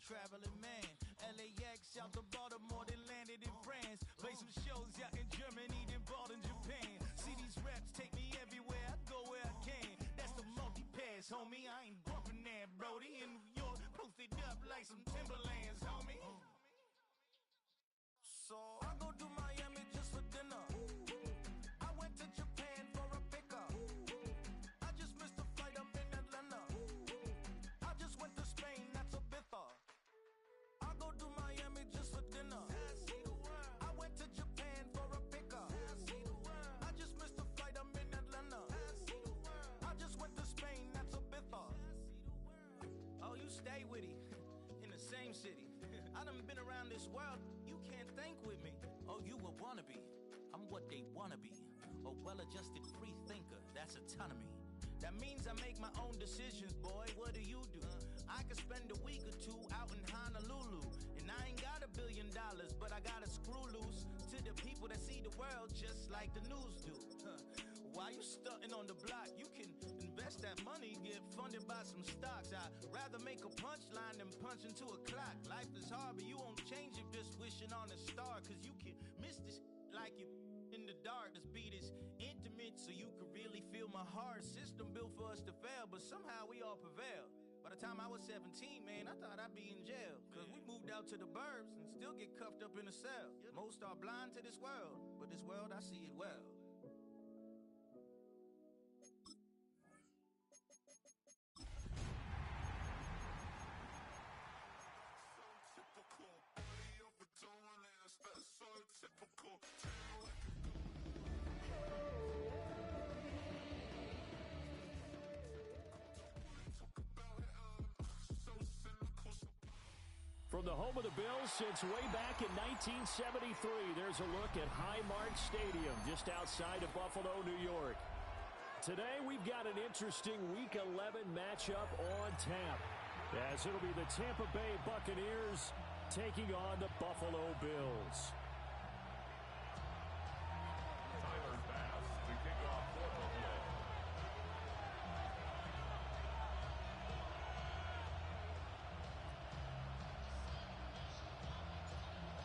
traveling man. LAX out to Baltimore, then landed in France. Play some shows out in Germany, then bought in Japan. See these reps take me everywhere, I go where I can. That's the multi-pass, homie. I ain't bumping that, Brody. In New York, posted up like some Timberlands, homie. So I go to Miami just for dinner. I went to Japan for a pickup. I just missed a flight up in Atlanta. I just went to Spain, that's a bither. I go to Miami just for dinner. I went to Japan for a pickup. I just missed a flight up in Atlanta. I just went to Spain, that's a bither. Oh, you stay with it in the same city. I done been around this world, you can't think with me. Oh, you a wannabe, I'm what they wanna be. A well-adjusted free thinker, that's autonomy. That means I make my own decisions, boy, what do you do? I could spend a week or two out in Honolulu. And I ain't got $1 billion, but I got a screw loose to the people that see the world just like the news do. While you stunting on the block, you can invest that money, get funded by some stocks. I'd rather make a punchline than punch into a clock. Life is hard, but you won't change it just wishing on a star. Cause you can miss this like you in the dark. This beat is intimate, so you can really feel my heart. System built for us to fail, but somehow we all prevail. By the time I was 17, man, I thought I'd be in jail. Cause we moved out to the burbs and still get cuffed up in a cell. Most are blind to this world, but this world, I see it well. From the home of the Bills since way back in 1973, there's a look at Highmark Stadium just outside of Buffalo, New York. Today, we've got an interesting Week 11 matchup on tap, as it'll be the Tampa Bay Buccaneers taking on the Buffalo Bills. Tyler's pass to kick off for Buffalo.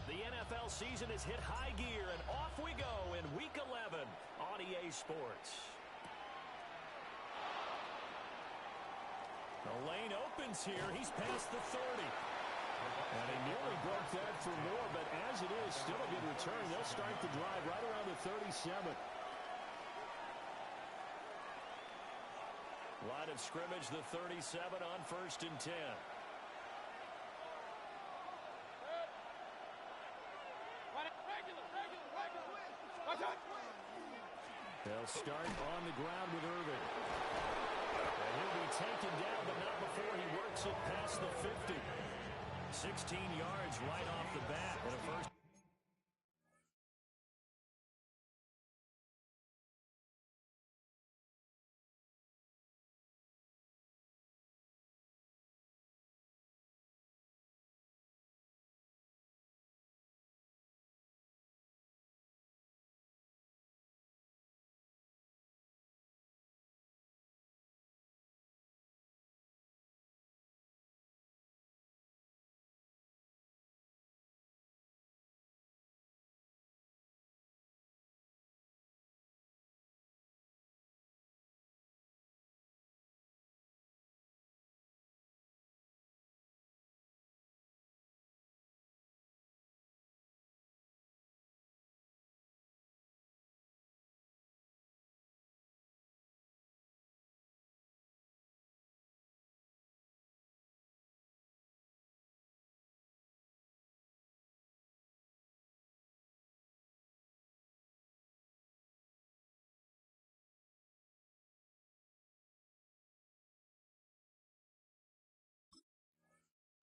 The NFL season has hit high gear, and off we go in Week 11 on EA Sports. The lane opens here. He's past the 30. And he nearly broke that for more, but as it is, still a good return. They'll start the drive right around the 37. Line of scrimmage, the 37 on 1st and 10. They'll start on the ground with Irvin. And he'll be taken down, but not before he works it past the 50. 16 yards right off the bat in a first.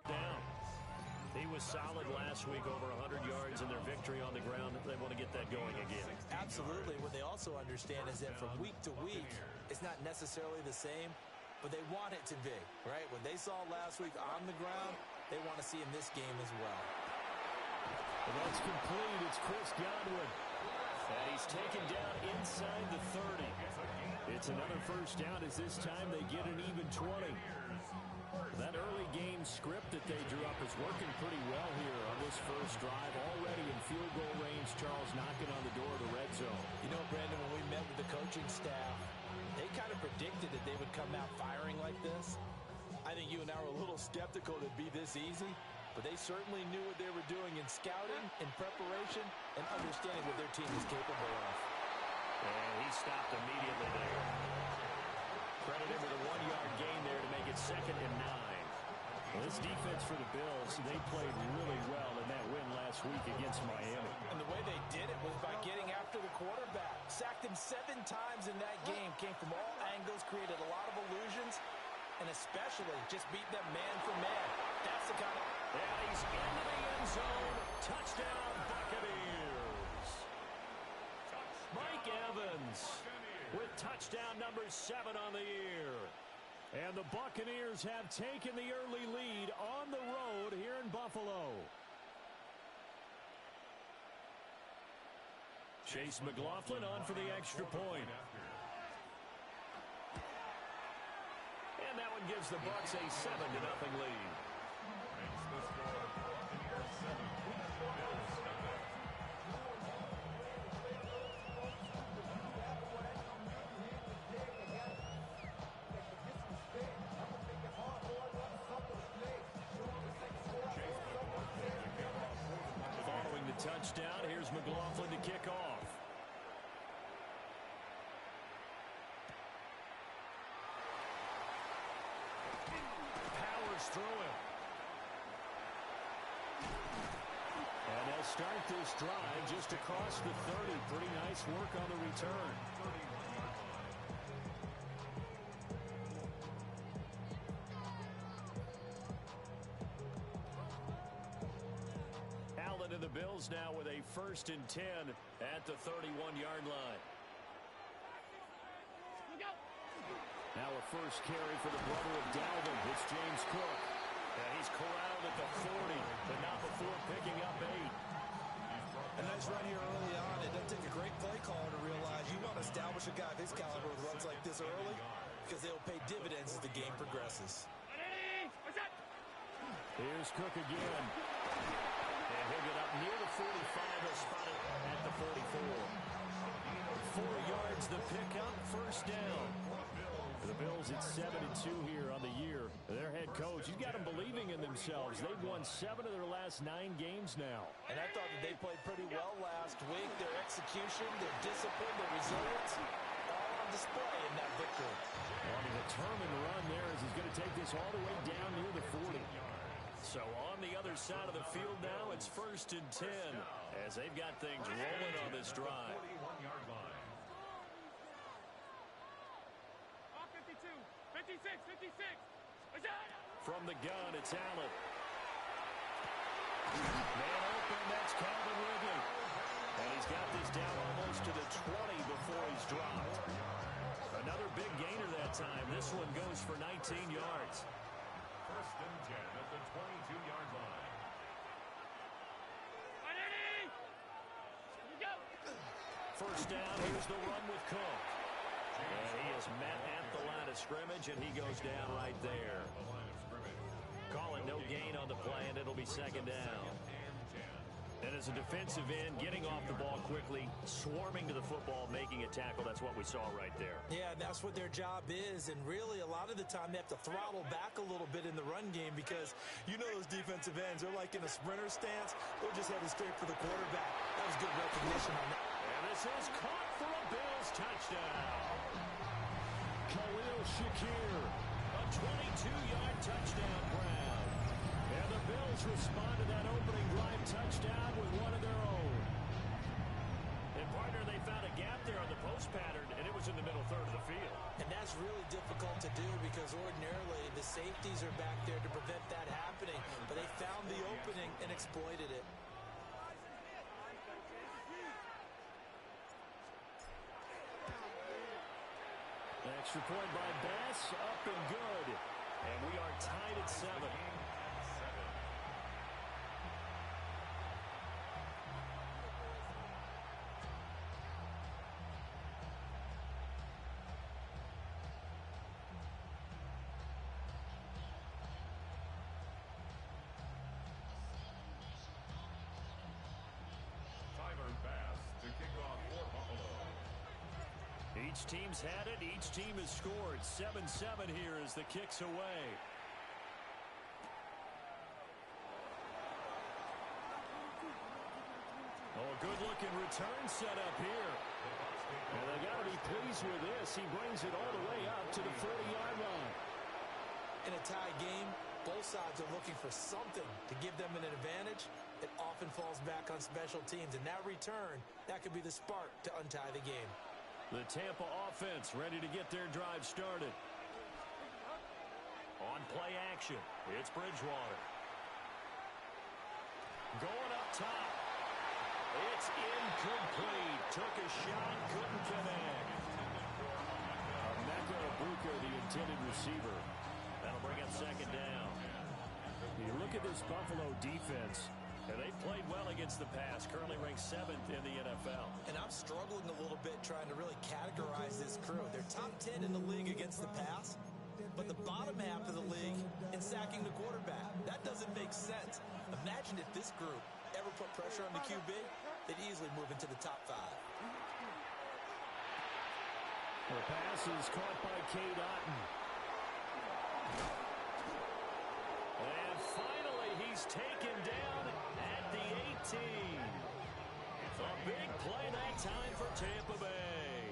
Down. He was solid last week, over 100 yards in their victory on the ground. They want to get that going again. Absolutely. What they also understand is that from week to week, it's not necessarily the same, but they want it to be, right? What they saw last week on the ground, they want to see in this game as well. And that's complete. It's Chris Godwin. And he's taken down inside the 30. It's another first down as this time they get an even 20. That early game script that they drew up is working pretty well here on this first drive. Already in field goal range, Charles knocking on the door of the red zone. You know, Brandon, when we met with the coaching staff, they kind of predicted that they would come out firing like this. I think you and I were a little skeptical it'd be this easy, but they certainly knew what they were doing in scouting, in preparation, and understanding what their team is capable of. And he stopped immediately there. Credit him with a 1-yard gain there to make it 2nd and 9. Well, this defense for the Bills, they played really well in that win last week against Miami. And the way they did it was by getting after the quarterback. Sacked him 7 times in that game. Came from all angles, created a lot of illusions, and especially just beat them man for man. That's the kind of... And he's into the end zone. Touchdown, Buccaneers. Mike Evans with touchdown number 7 on the year. And the Buccaneers have taken the early lead on the road here in Buffalo. Chase McLaughlin on for the extra point. And that one gives the Bucs a 7-0 lead. Touchdown. Here's McLaughlin to kick off. Powers through him. And they'll start this drive just across the 30. Pretty nice work on the return. And the Bills now with a 1st and 10 at the 31-yard line. Now a first carry for the brother of Dalvin. It's James Cook. And he's corralled at the 40, but not before picking up 8. A nice run here early on. It doesn't take a great play caller to realize you want to establish a guy of his caliber with runs like this early because they'll pay dividends as the game progresses. Here's Cook again. And he'll get up near the 45. He'll spot it at the 44. 4 yards the pickup, first down. For the Bills, it's 7-2 here on the year. Their head coach, he's got them believing in themselves. They've won 7 of their last 9 games now. And I thought that they played pretty well last week. Their execution, their discipline, their resilience, all on display in that victory. On a determined run there as he's going to take this all the way down near the 40. So on the other side of the field now, it's 1st and 10 as they've got things rolling on this drive. 56. From the gun, it's Allen. Man open, that's Calvin Ridley. And he's got this down almost to the 20 before he's dropped. Another big gainer that time. This one goes for 19 yards. 1st and 10 at the 22-yard line. First down, here's the run with Cook. And he is met at the line of scrimmage, and he goes down right there. Call it no gain on the play, and it'll be 2nd down. And as a defensive end, getting off the ball quickly, swarming to the football, making a tackle, that's what we saw right there. Yeah, that's what their job is, and really a lot of the time they have to throttle back a little bit in the run game because you know those defensive ends, they're like in a sprinter stance. They're just headed straight for the quarterback. That was good recognition on that. And this is caught for a Bills touchdown. Khalil Shakir, a 22-yard touchdown grab. And the Bills respond to that opening drive touchdown with one of their own. And partner, they found a gap there on the post pattern, and it was in the middle third of the field. And that's really difficult to do because ordinarily the safeties are back there to prevent that happening. But they found the opening and exploited it. Extra point by Bass, up and good. And we are tied at 7. Each team's had it. Each team has scored. 7-7 here as the kick's away. Oh, good-looking return set up here. And they got to be pleased with this. He brings it all the way up to the 40-yard line. In a tie game, both sides are looking for something to give them an advantage. It often falls back on special teams, and that return, that could be the spark to untie the game. The Tampa offense ready to get their drive started. On play action, it's Bridgewater. Going up top. It's incomplete. Took a shot, couldn't connect. Emeka Egbuka, the intended receiver. That'll bring up second down. You look at this Buffalo defense, and they played well against the pass, currently ranked 7th in the NFL. And I'm struggling a little bit trying to really categorize this crew. They're top 10 in the league against the pass, but the bottom half of the league in sacking the quarterback. That doesn't make sense. Imagine if this group ever put pressure on the QB, they'd easily move into the top 5. The pass is caught by Cade Otton. And finally, he's taken down at the 18. A big play that time for Tampa Bay.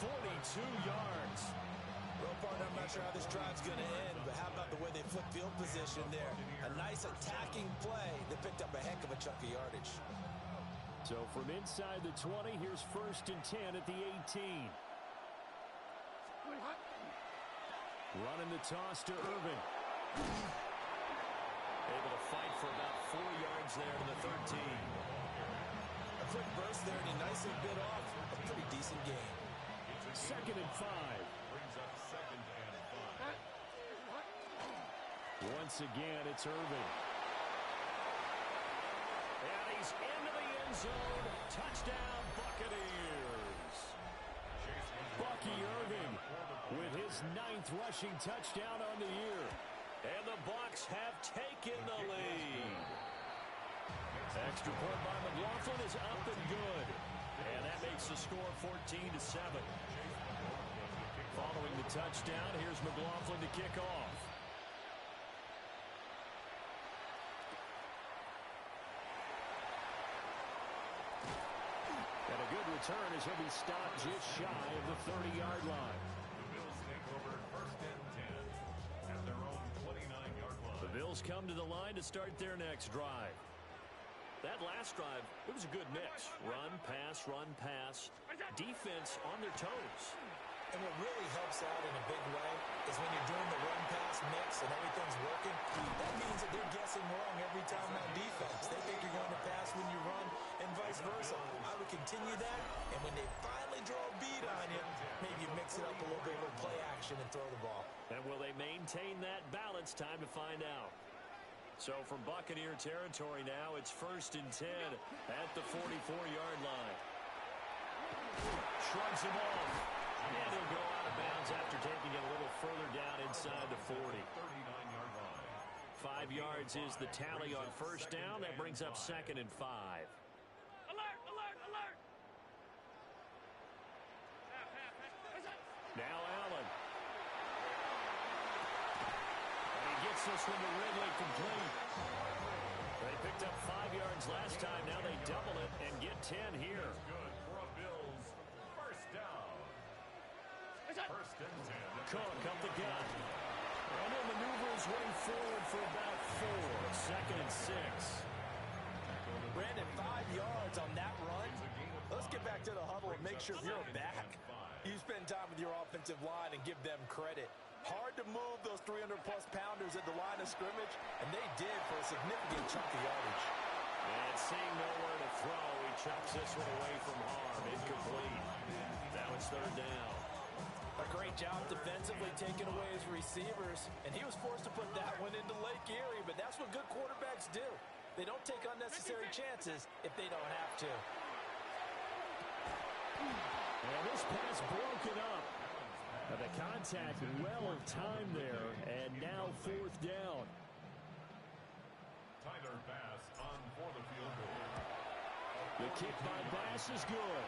42 yards. Well, partner, I'm not sure how this drive's going to end, but how about the way they flip field position there? A nice attacking play that picked up a heck of a chunk of yardage. So from inside the 20, here's 1st and 10 at the 18. Running the toss to Irvin. Able to fight for about 4 yards there to the 13. A quick burst there, and he nicely bit off a pretty decent game. 2nd and 5. Once again, it's Irvin. And he's into the end zone. Touchdown, Buccaneers. Bucky Irvin with his 9th rushing touchdown on the year. And the Bucs have taken the lead. Extra point by McLaughlin is up and good. And that makes the score 14-7. Following the touchdown, here's McLaughlin to kick off. And a good return as he'll be stopped just shy of the 30-yard line. The Bills take over 1st and 10 at their own 29-yard line. The Bills come to the line to start their next drive. That last drive, it was a good mix. Run, pass, defense on their toes. And what really helps out in a big way is when you're doing the run-pass mix and everything's working, that means that they're guessing wrong every time on defense. They think you're going to pass when you run and vice versa. I would continue that, and when they finally draw a beat on you, maybe you mix it up a little bit with play action and throw the ball. And will they maintain that balance? Time to find out. So from Buccaneer territory now, it's 1st and 10 at the 44-yard line. Shrugs him off. And he'll go out of bounds after taking it a little further down inside the 40. 39-yard line. 5 yards is the tally on 1st down. That brings up 2nd and 5. Alert, alert, alert! Now Allen. And he gets this one to Ridley complete. They picked up 5 yards last time. Now they double it and get 10 here. Good for a Bills 1st down. 1st and 10. Cook up the gut. And he'll maneuver his way forward for about 4. 2nd and 6. Brandon, 5 yards on that run. Let's get back to the huddle and make sure you're back. You spend time with your offensive line and give them credit. Hard to move those 300-plus pounders at the line of scrimmage, and they did for a significant chunk of yardage. And seeing nowhere to throw, he chucks this one away from harm. Incomplete. Now it's 3rd down. A great job defensively taking away his receivers, and he was forced to put that one into Lake Erie, but that's what good quarterbacks do. They don't take unnecessary chances if they don't have to. And this pass broken up. And the contact well of time there, and now 4th down. Tyler Bass on for the field goal. The kick by Bass is good.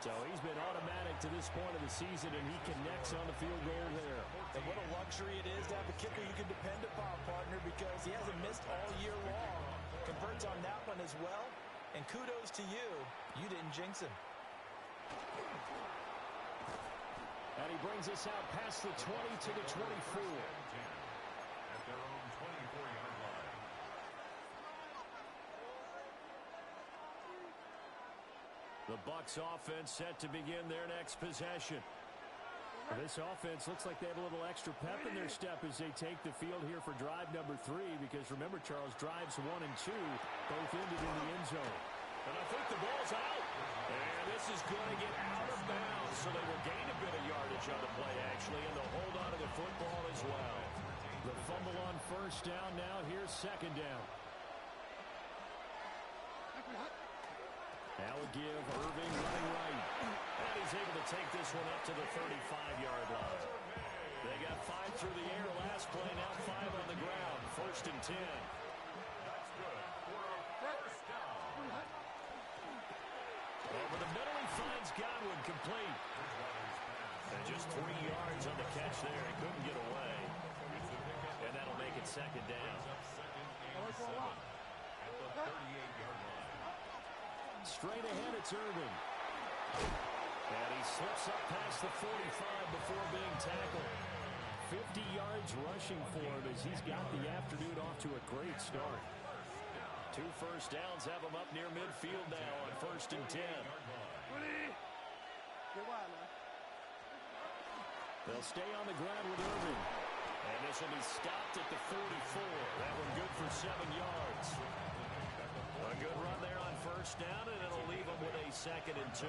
So he's been automatic to this point of the season, and he connects on the field goal there. And what a luxury it is to have a kicker you can depend upon, partner, because he hasn't missed all year long. Converts on that one as well. And kudos to you. You didn't jinx him. And he brings us out past the 20 to the 24. At their own 24-yard line. The Bucs offense set to begin their next possession. This offense looks like they have a little extra pep in their step as they take the field here for drive number 3, because remember, Charles, drives 1 and 2 both ended in the end zone. And I think the ball's out. And this is going to get out of bounds, so they will gain a bit of yardage on the play, actually, and they'll hold on to the football as well. The fumble on first down now. Here's second down. Now a give, Irving running right. And he's able to take this one up to the 35-yard line. They got 5 through the air last play, now 5 on the ground. First and 10. That's good for a first down. Over the middle, he finds Godwin, complete. And just 3 yards on the catch there. He couldn't get away. And that'll make it second down. Second and 7 at the 38-yard line. Straight ahead, it's Irving. And he slips up past the 45 before being tackled. 50 yards rushing for him as he's got the afternoon off to a great start. 2 first downs have him up near midfield now on first and 10. They'll stay on the ground with Irving. And this will be stopped at the 44. That one good for 7 yards. A good run there on first down, and it'll leave them with a second and 2.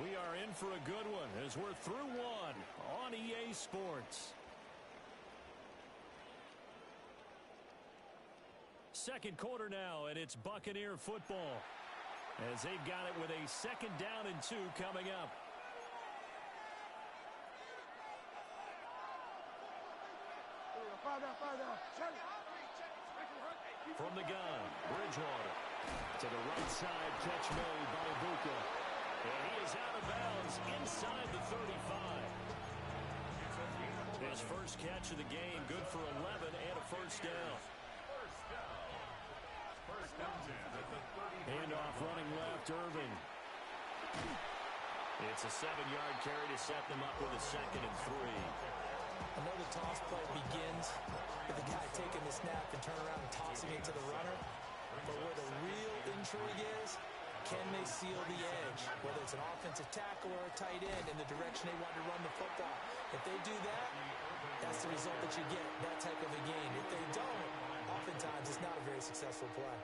We are in for a good one as we're through one on EA Sports. Second quarter now, and it's Buccaneer football as they've got it with a second down and 2 coming up. From the gun, Bridgewater. To the right side, catch made by Ibuka. And he is out of bounds inside the 35. His first catch of the game, good for 11 and a first down. First down 10 at the 30. Handoff running left, Irving. It's a 7-yard carry to set them up with a second and 3. I know the toss play begins with the guy taking the snap and turn around and tossing it to the runner. But where the real intrigue is, can they seal the edge? Whether it's an offensive tackle or a tight end in the direction they want to run the football. If they do that, that's the result that you get, that type of a game. If they don't, oftentimes it's not a very successful play.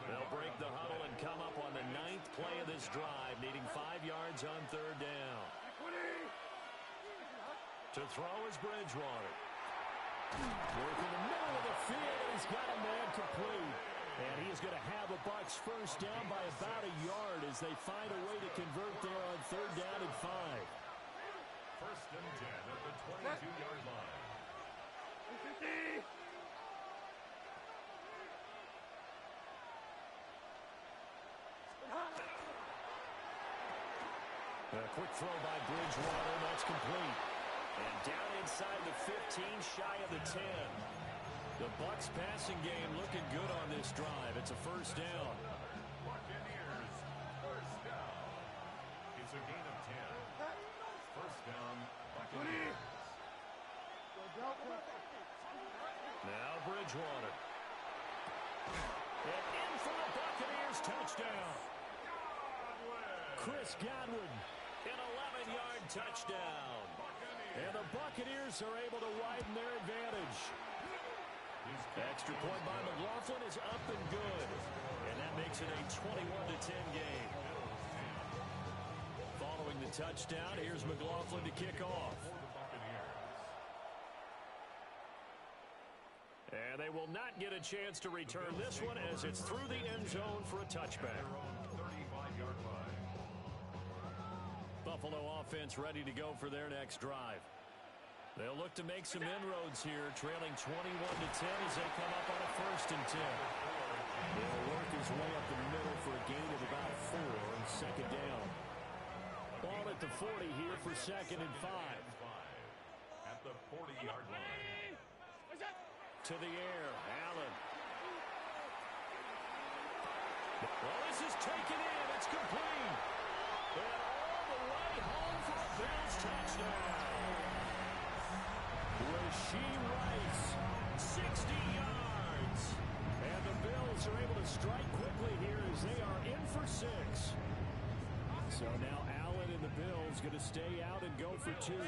They'll break the huddle and come up on the 9th play of this drive, needing 5 yards on third down. To throw is Bridgewater. Working the middle of the field, and he's got a man complete. And he is going to have a Bucs first down by about a yard as they find a way to convert there on third down and 5. First and 10 at the 22-yard line. A quick throw by Bridgewater, that's complete. And down inside the 15, shy of the 10. The Bucs passing game looking good on this drive. It's a first down. Buccaneers, first down. It's a gain of 10. First down, Buccaneers. Now Bridgewater. And in for the Buccaneers, touchdown. Chris Godwin, an 11-yard touchdown. And the Buccaneers are able to widen their advantage. Extra point by McLaughlin is up and good. And that makes it a 21-10 game. Following the touchdown, here's McLaughlin to kick off. And they will not get a chance to return this one as it's through the end zone for a touchback. 35-yard line. Buffalo offense ready to go for their next drive. They'll look to make some inroads here, trailing 21-10 as they come up on a first and 10. They'll work his way up the middle for a at the 40 here for 2nd and 5. At the 40-yard line. To the air, Allen. Well, this is taken in. It's complete. And all the way home for a Bills touchdown. Rasheed Rice, 60 yards. And the Bills are able to strike quickly here as they are in for 6. So now Allen and the Bills going to stay out and go for 2. And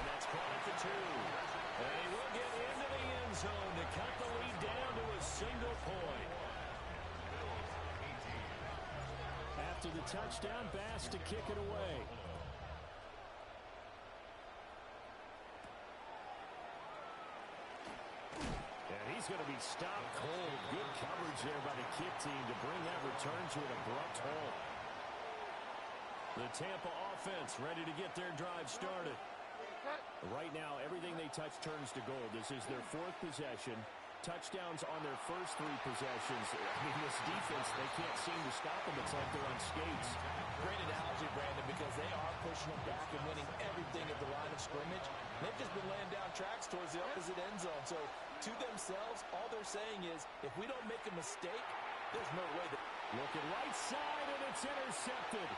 that's caught at the 2. And he will get into the end zone to cut the lead down to a single point. After the touchdown, Bass to kick it away. And he's going to be stopped cold. Good coverage there by the kick team to bring that return to an abrupt halt. The Tampa offense ready to get their drive started. Right now, everything they touch turns to gold. This is their 4th possession. Touchdowns on their first 3 possessions. I mean, this defense, they can't seem to stop them. It's like they're on skates. Great analogy, Brandon, because they are pushing them back and winning everything at the line of scrimmage. They've just been laying down tracks towards the opposite end zone. So, to themselves, all they're saying is, if we don't make a mistake, there's no way that... Looking right side, and it's intercepted.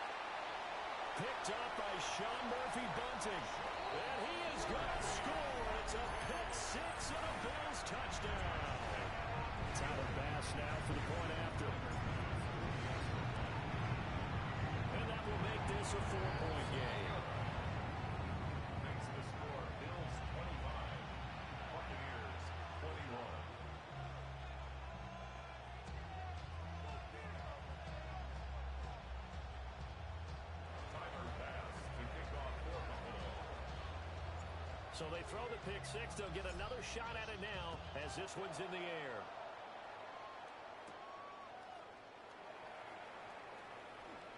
Picked up by Sean Murphy Bunting. And he is going to score. It's a pick 6 and a Bills touchdown. Tyler Bass now for the point after. And that will make this a 4-point game. Makes the score Bills 25, Buccaneers 21. So they throw the pick 6. They'll get another shot at it now as this one's in the air.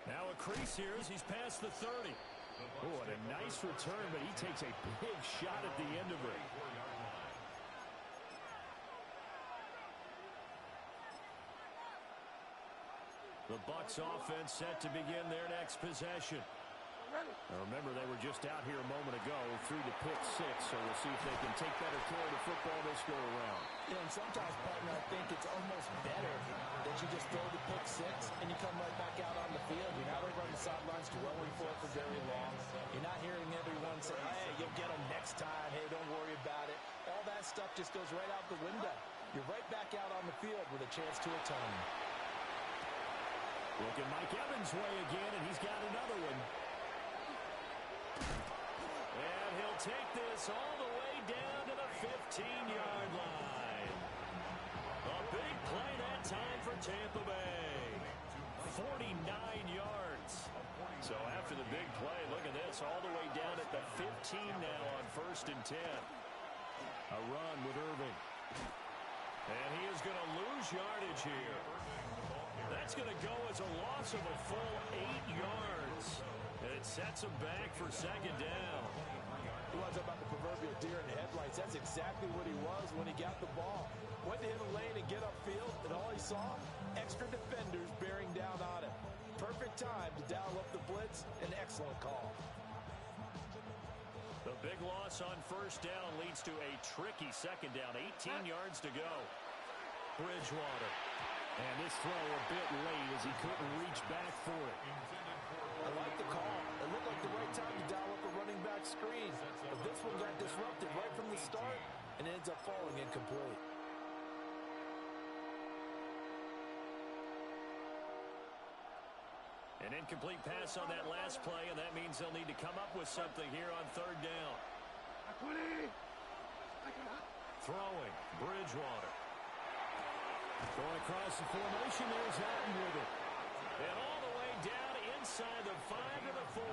Now a crease here as he's past the 30. Oh, and a nice return, but he takes a big shot at the end of it. The Bucs offense set to begin their next possession. Now remember, they were just out here a moment ago through the pick 6, so we'll see if they can take better care of the football this go-around. Yeah, and sometimes, partner, I think it's almost better that you just throw the pick 6 and you come right back out on the field. You're not over on the sidelines dwelling for it for very long. You're not hearing everyone say, hey, you'll get them next time. Hey, don't worry about it. All that stuff just goes right out the window. You're right back out on the field with a chance to atone. Looking Mike Evans' way again, and he's got another one. And he'll take this all the way down to the 15-yard line. A big play that time for Tampa Bay. 49 yards. So after the big play, look at this, all the way down at the 15 now on 1st and 10. A run with Irving. And he is going to lose yardage here. That's going to go as a loss of a full 8 yards. And it sets him back for 2nd down. He was about the proverbial deer in the headlights. That's exactly what he was when he got the ball. Went to hit a lane and get upfield, and all he saw, extra defenders bearing down on him. Perfect time to dial up the blitz. An excellent call. The big loss on 1st down leads to a tricky 2nd down. 18 yards to go. Bridgewater. And this throw a bit late as he couldn't reach back for it. I like the call. It looked like the right time to dial up a running back screen. But this one got disrupted right from the start and ends up falling incomplete. An incomplete pass on that last play, and that means they'll need to come up with something here on 3rd down. Throwing, Bridgewater. Going across the formation, there's Allen with it. And all the way down inside the 5 to the 4.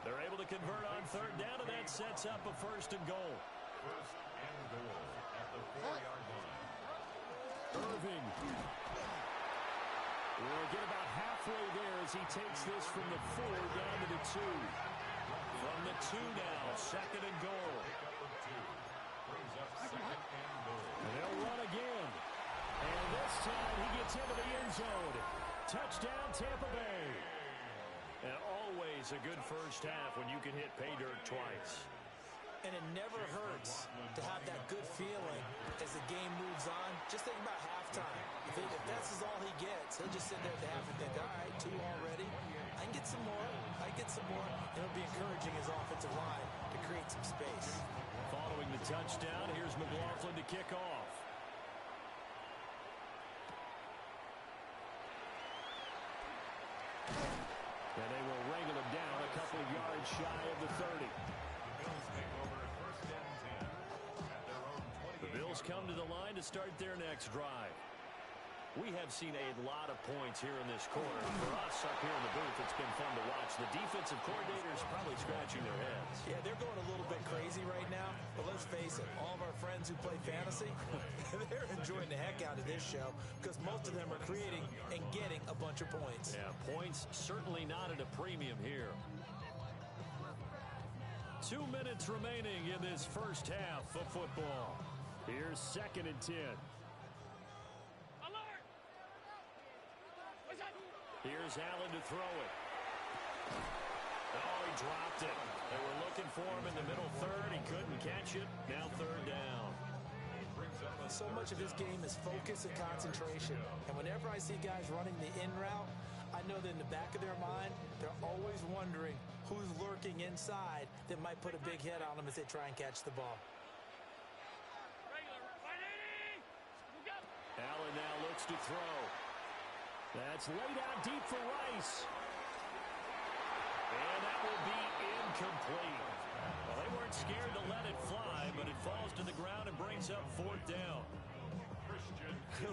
They're able to convert on 3rd down, and that sets up a 1st and goal. 1st and goal at the 4-yard line. Irving. We'll get about halfway there as he takes this from the 4 down to the 2. From the 2 now, 2nd and goal. Brings up 2nd and goal. And they'll run again. And this time he gets into the end zone. Touchdown, Tampa Bay. And always a good first half when you can hit pay dirt twice. And it never hurts to have that good feeling as the game moves on. Just think about halftime. If this is all he gets, he'll just sit there at the half and think, all right, 2 already. I can get some more. I can get some more. And it'll be encouraging his offensive line to create some space. Following the touchdown, here's McLaughlin to kick off. And they will wrangle him down a couple of yards shy of the 30. The Bills come to the line to start their next drive. We have seen a lot of points here in this quarter. For us up here in the booth, it's been fun to watch. The defensive coordinators probably scratching their heads. Yeah, they're going a little bit crazy right now. But let's face it, all of our friends who play fantasy, they're enjoying the heck out of this show because most of them are creating and getting a bunch of points. Yeah, points certainly not at a premium here. 2 minutes remaining in this first half of football. Here's 2nd and 10. Alert! What's that? Here's Allen to throw it. Oh, he dropped it. They were looking for him in the middle third. He couldn't catch it. Now 3rd down. So much of this game is focus and concentration. And whenever I see guys running the in route, I know that in the back of their mind, they're always wondering who's lurking inside that might put a big hit on them as they try and catch the ball. Allen now looks to throw. That's laid out deep for Rice. And that will be incomplete. Well, they weren't scared to let it fly, but it falls to the ground and brings up 4th down.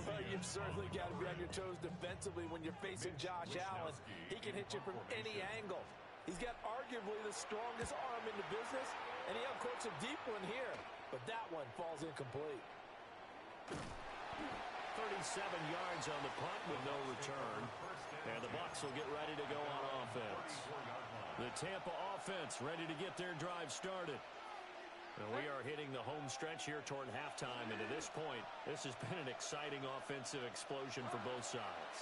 Well, you've certainly got to be on your toes defensively when you're facing Josh Allen. He can hit you from any angle. He's got arguably the strongest arm in the business, and he uncorks a deep one here. But that one falls incomplete. 37 yards on the punt with no return. And the Bucs will get ready to go on offense. The Tampa offense ready to get their drive started. And we are hitting the home stretch here toward halftime. And to this point, this has been an exciting offensive explosion for both sides.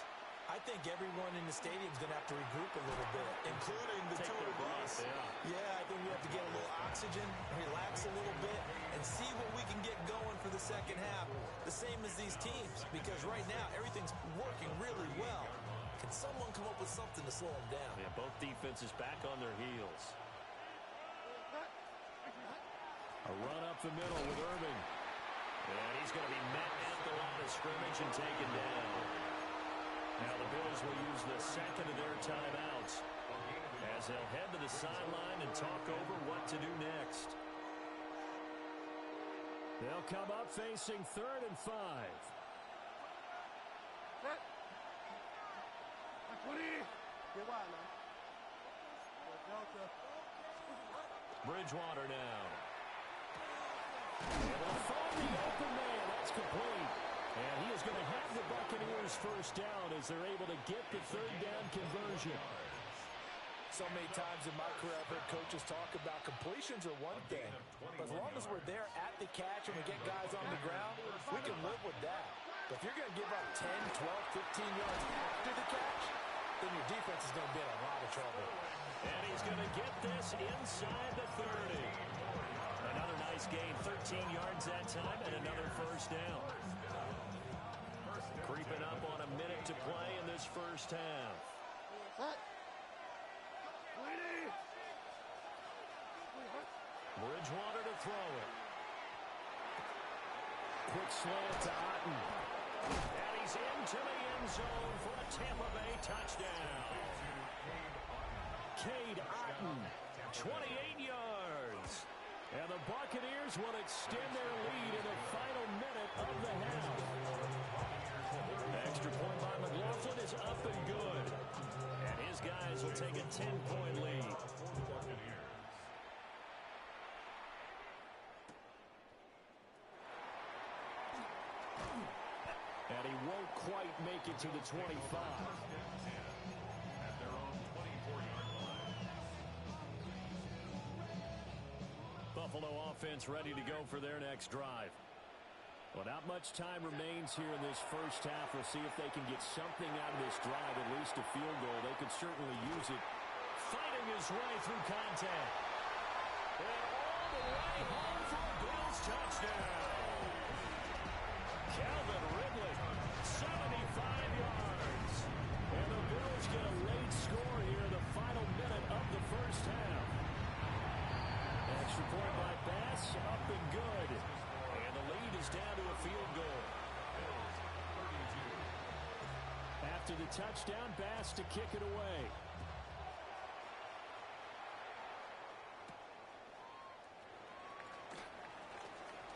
I think everyone in the stadium is going to have to regroup a little bit, including the two of us. Yeah, I think we have to get a little oxygen, relax a little bit, and see what we can get going for the second half. The same as these teams, because right now everything's working really well. Can someone come up with something to slow them down? Yeah, both defenses back on their heels. A run up the middle with Irving. And he's going to be met at the line of scrimmage and taken down. Now the Bills will use the second of their timeouts as they'll head to the sideline and talk over what to do next. They'll come up facing 3rd and 5. Bridgewater now. And they'll find the open man. That's complete. And he is going to have the Buccaneers first down as they're able to get the 3rd down conversion. So many times in my career I've heard coaches talk about completions are one thing. But as long as we're there at the catch and we get guys on the ground, we can live with that. But if you're going to give up 10, 12, 15 yards after the catch, then your defense is going to be in a lot of trouble. And he's going to get this inside the 30. Another nice gain, 13 yards that time, and another first down. Creeping up on a minute to play in this first half. Bridgewater to throw it. Quick slant to Otten. And he's into the end zone for a Tampa Bay touchdown. Cade Otten, 28 yards. And the Buccaneers will extend their lead in the final minute of the half. Extra point by McLaughlin is up and good. And his guys will take a 10-point lead. And he won't quite make it to the 25. Buffalo offense ready to go for their next drive. Well, not much time remains here in this first half. We'll see if they can get something out of this drive, at least a field goal. They could certainly use it. Fighting his way through contact. And all the way home for a Bills touchdown. Calvin Ridley, 75 yards. And the Bills get a late score here in the final minute of the first half. Extra point by Bass, up and good. And the lead is down to a field goal. After the touchdown, Bass to kick it away.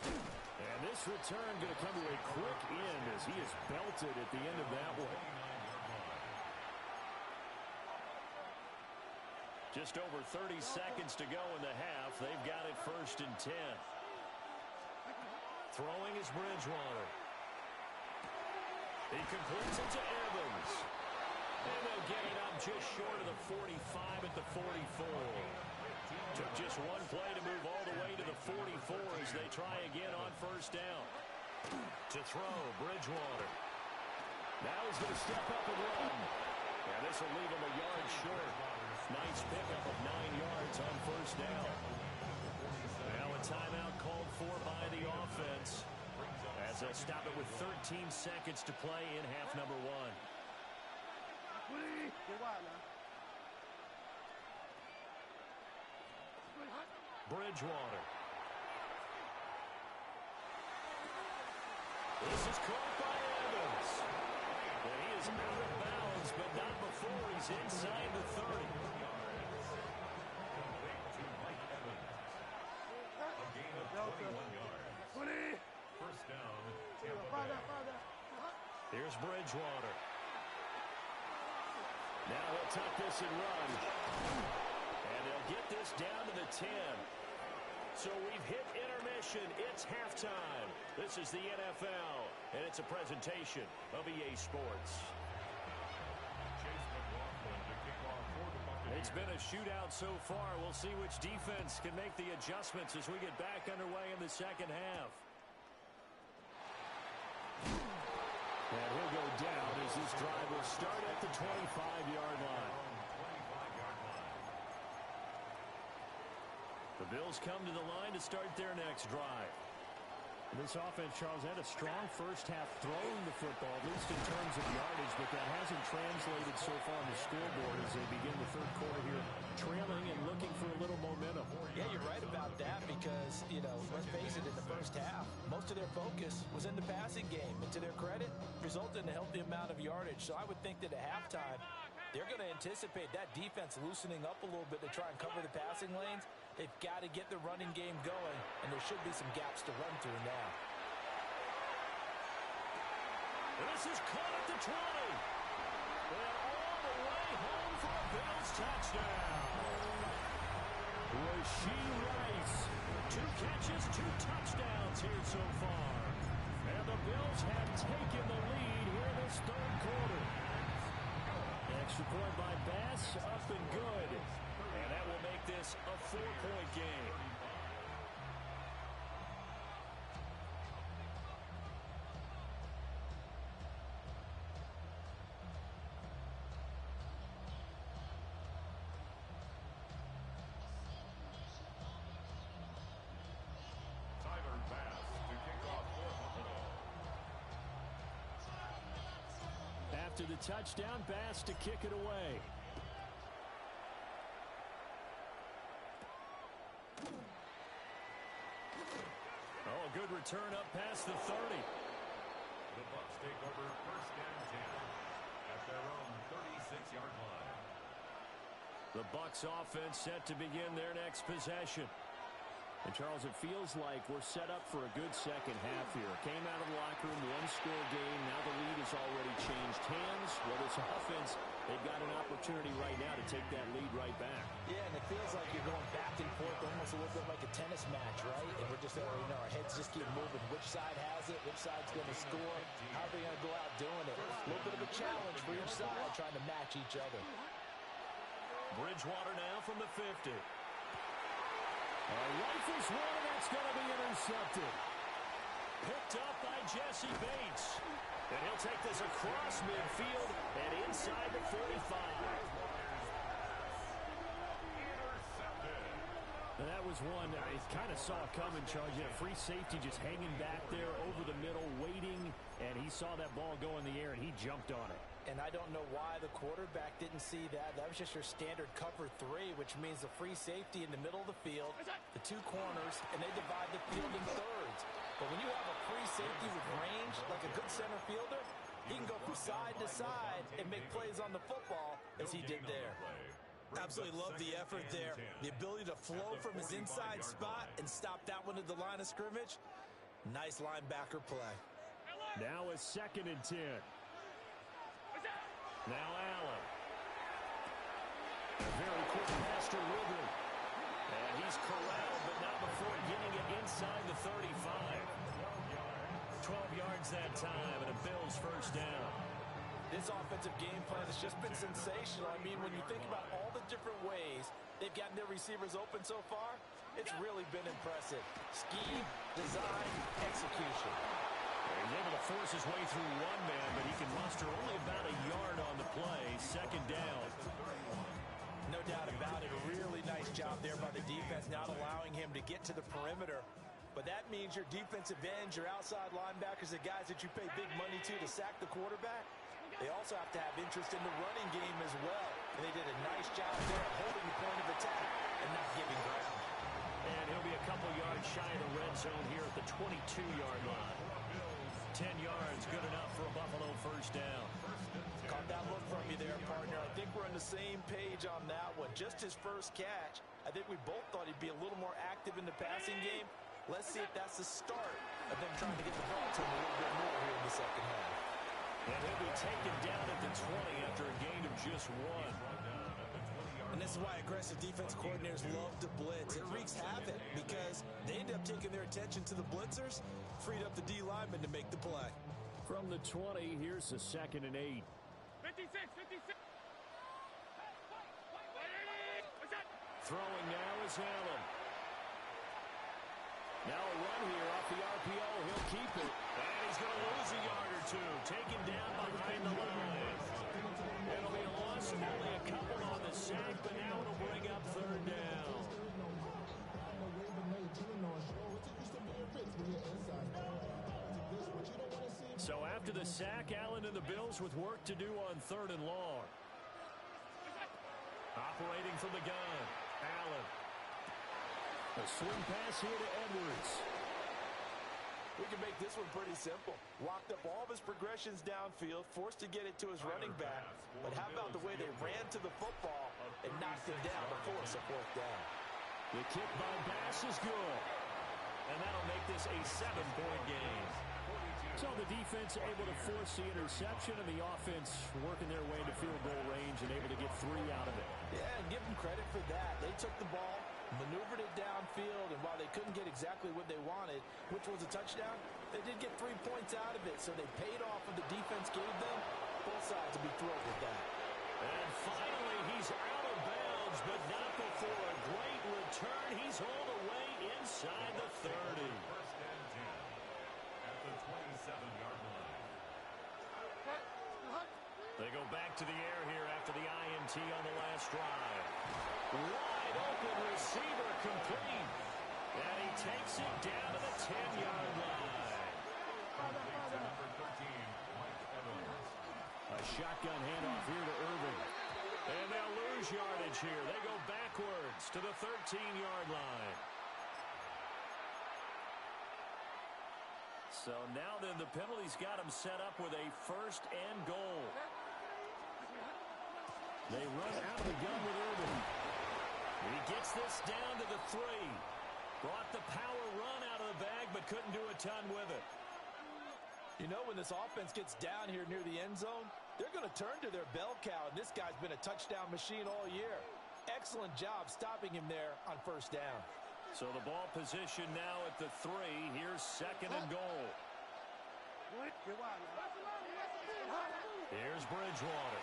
And this return going to come to a quick end as he is belted at the end of that one. Just over 30 seconds to go in the half. They've got it 1st and 10. Throwing is Bridgewater. He completes it to Evans. And they'll get it up just short of the 45 at the 44. Took just one play to move all the way to the 44 as they try again on 1st down. To throw, Bridgewater. Now he's going to step up and run. Yeah, this will leave him a yard short. Nice pickup of 9 yards on 1st down. Now a timeout called for by the offense as they'll stop it with 13 seconds to play in half number 1. Bridgewater. This is caught by Evans. And he is out of bounds, but not before he's inside the 30. A gain of 21 yards. 1st down, Tampa Bay. Here's Bridgewater. Now he'll tuck this and run. And they'll get this down to the 10. So we've hit intermission. It's halftime. This is the NFL, and it's a presentation of EA Sports. It's been a shootout so far. We'll see which defense can make the adjustments as we get back underway in the second half. And he'll go down as this drive will start at the 25-yard line. The Bills come to the line to start their next drive. This offense, Charles, had a strong first half throwing the football, at least in terms of yardage, but that hasn't translated so far on the scoreboard as they begin the third quarter here, trailing and looking for a little momentum. Yeah, you're right about that because, let's face it, in the first half, most of their focus was in the passing game. And to their credit, resulted in a healthy amount of yardage. So I would think that at halftime, they're going to anticipate that defense loosening up a little bit to try and cover the passing lanes. They've got to get the running game going, and there should be some gaps to run through now. This is caught at the 20. And all the way home for a Bills touchdown. Rashee Rice. 2 catches, 2 touchdowns here so far. And the Bills have taken the lead here in this third quarter. Extra point by Bass, up and good. And that will make this a 4-point game. Tyler Bass to kick off for Buffalo. After the touchdown, Bass to kick it away. Oh, a good return up past the 30. The Bucs take over 1st and 10 at their own 36-yard line. The Bucs offense set to begin their next possession. And, Charles, it feels like we're set up for a good second half here. Came out of the locker room, one-score game. Now the lead has already changed hands. Well, this offense, they've got an opportunity right now to take that lead right back. Yeah, and it feels like you're going back and forth almost a little bit like a tennis match, right? And we're just, our heads just keep moving. Which side has it? Which side's going to score? How are they going to go out doing it? A little bit of a challenge for each side, trying to match each other. Bridgewater now from the 50. Rifles one, and that's going to be intercepted. picked up by Jesse Bates. And he'll take this across midfield and inside the 45. And that was one I kind of saw coming, Charles. You had free safety just hanging back there over the middle, waiting, and he saw that ball go in the air, and he jumped on it. And I don't know why the quarterback didn't see that. That was just your standard cover 3, which means the free safety in the middle of the field, the 2 corners, and they divide the field in thirds. But when you have a free safety with range, like a good center fielder, he can go from side to side and make plays on the football as he did there. Absolutely love the effort there. The ability to flow from his inside spot and stop that one at the line of scrimmage. Nice linebacker play. Now a 2nd and 10. Now Allen. A very quick pass to Ridley. And he's corralled, but not before getting it inside the 35. 12 yards that time, and a Bills first down. This offensive game plan has just been sensational. I mean, when you think about all the different ways they've gotten their receivers open so far, it's really been impressive. Scheme, design, execution. He's able to force his way through one man, but he can muster only about a yard on the play. 2nd down. No doubt about it. A really nice job there by the defense, not allowing him to get to the perimeter. But that means your defensive ends, your outside linebackers, the guys that you pay big money to sack the quarterback, they also have to have interest in the running game as well. And they did a nice job there holding the point of attack and not giving ground. And he'll be a couple yards shy of the red zone here at the 22-yard line. 10 yards, good enough for a Buffalo first down. Caught that look from you there, partner. I think we're on the same page on that one. Just his first catch. I think we both thought he'd be a little more active in the passing game. Let's see if that's the start of them trying to get the ball to him a little bit more here in the second half. And he'll be taken down at the 20 after a gain of just 1. And this is why aggressive defense coordinators love to blitz. It wreaks havoc because they end up taking their attention to the blitzers, freed up the D lineman to make the play. From the 20, here's the 2nd and 8. 56. Throwing now is Allen. Now a run here off the RPO. He'll keep it. And he's going to lose a yard or 2. Taken down behind the line. It'll be a loss of only a couple on the sack, but now it'll bring up 3rd down. So after the sack, Allen and the Bills with work to do on 3rd and long. Operating from the gun, Allen. A swing pass here to Edwards. We can make this one pretty simple. Locked up all of his progressions downfield, forced to get it to his running back. But how about the way they ran to the football and knocked him down to force a 4th down? The kick by Bass is good. And that'll make this a 7-point game. So the defense able to force the interception, and the offense working their way into field goal range and able to get 3 out of it. Yeah, and give them credit for that. They took the ball, maneuvered it downfield, and while they couldn't get exactly what they wanted, which was a touchdown, they did get 3 points out of it, so they paid off what the defense gave them. Both sides will be thrilled with that. And finally, he's out of bounds, but not before a great return. He's hauled away inside the 30. First and 10 at the 27-yard line. They go back to the air here after the INT on the last drive. Wide open receiver complete. And he takes it down to the 10-yard line. Number 13, Mike Evans. A shotgun handoff here to Irving. And they'll lose yardage here. They go backwards to the 13-yard line. So now then the penalty's got him set up with a 1st and goal. They run out of the gun with Irving. He gets this down to the 3. Brought the power run out of the bag, but couldn't do a ton with it. You know, when this offense gets down here near the end zone, they're going to turn to their bell cow, and this guy's been a touchdown machine all year. Excellent job stopping him there on 1st down. So the ball position now at the 3. Here's 2nd and goal. Here's Bridgewater.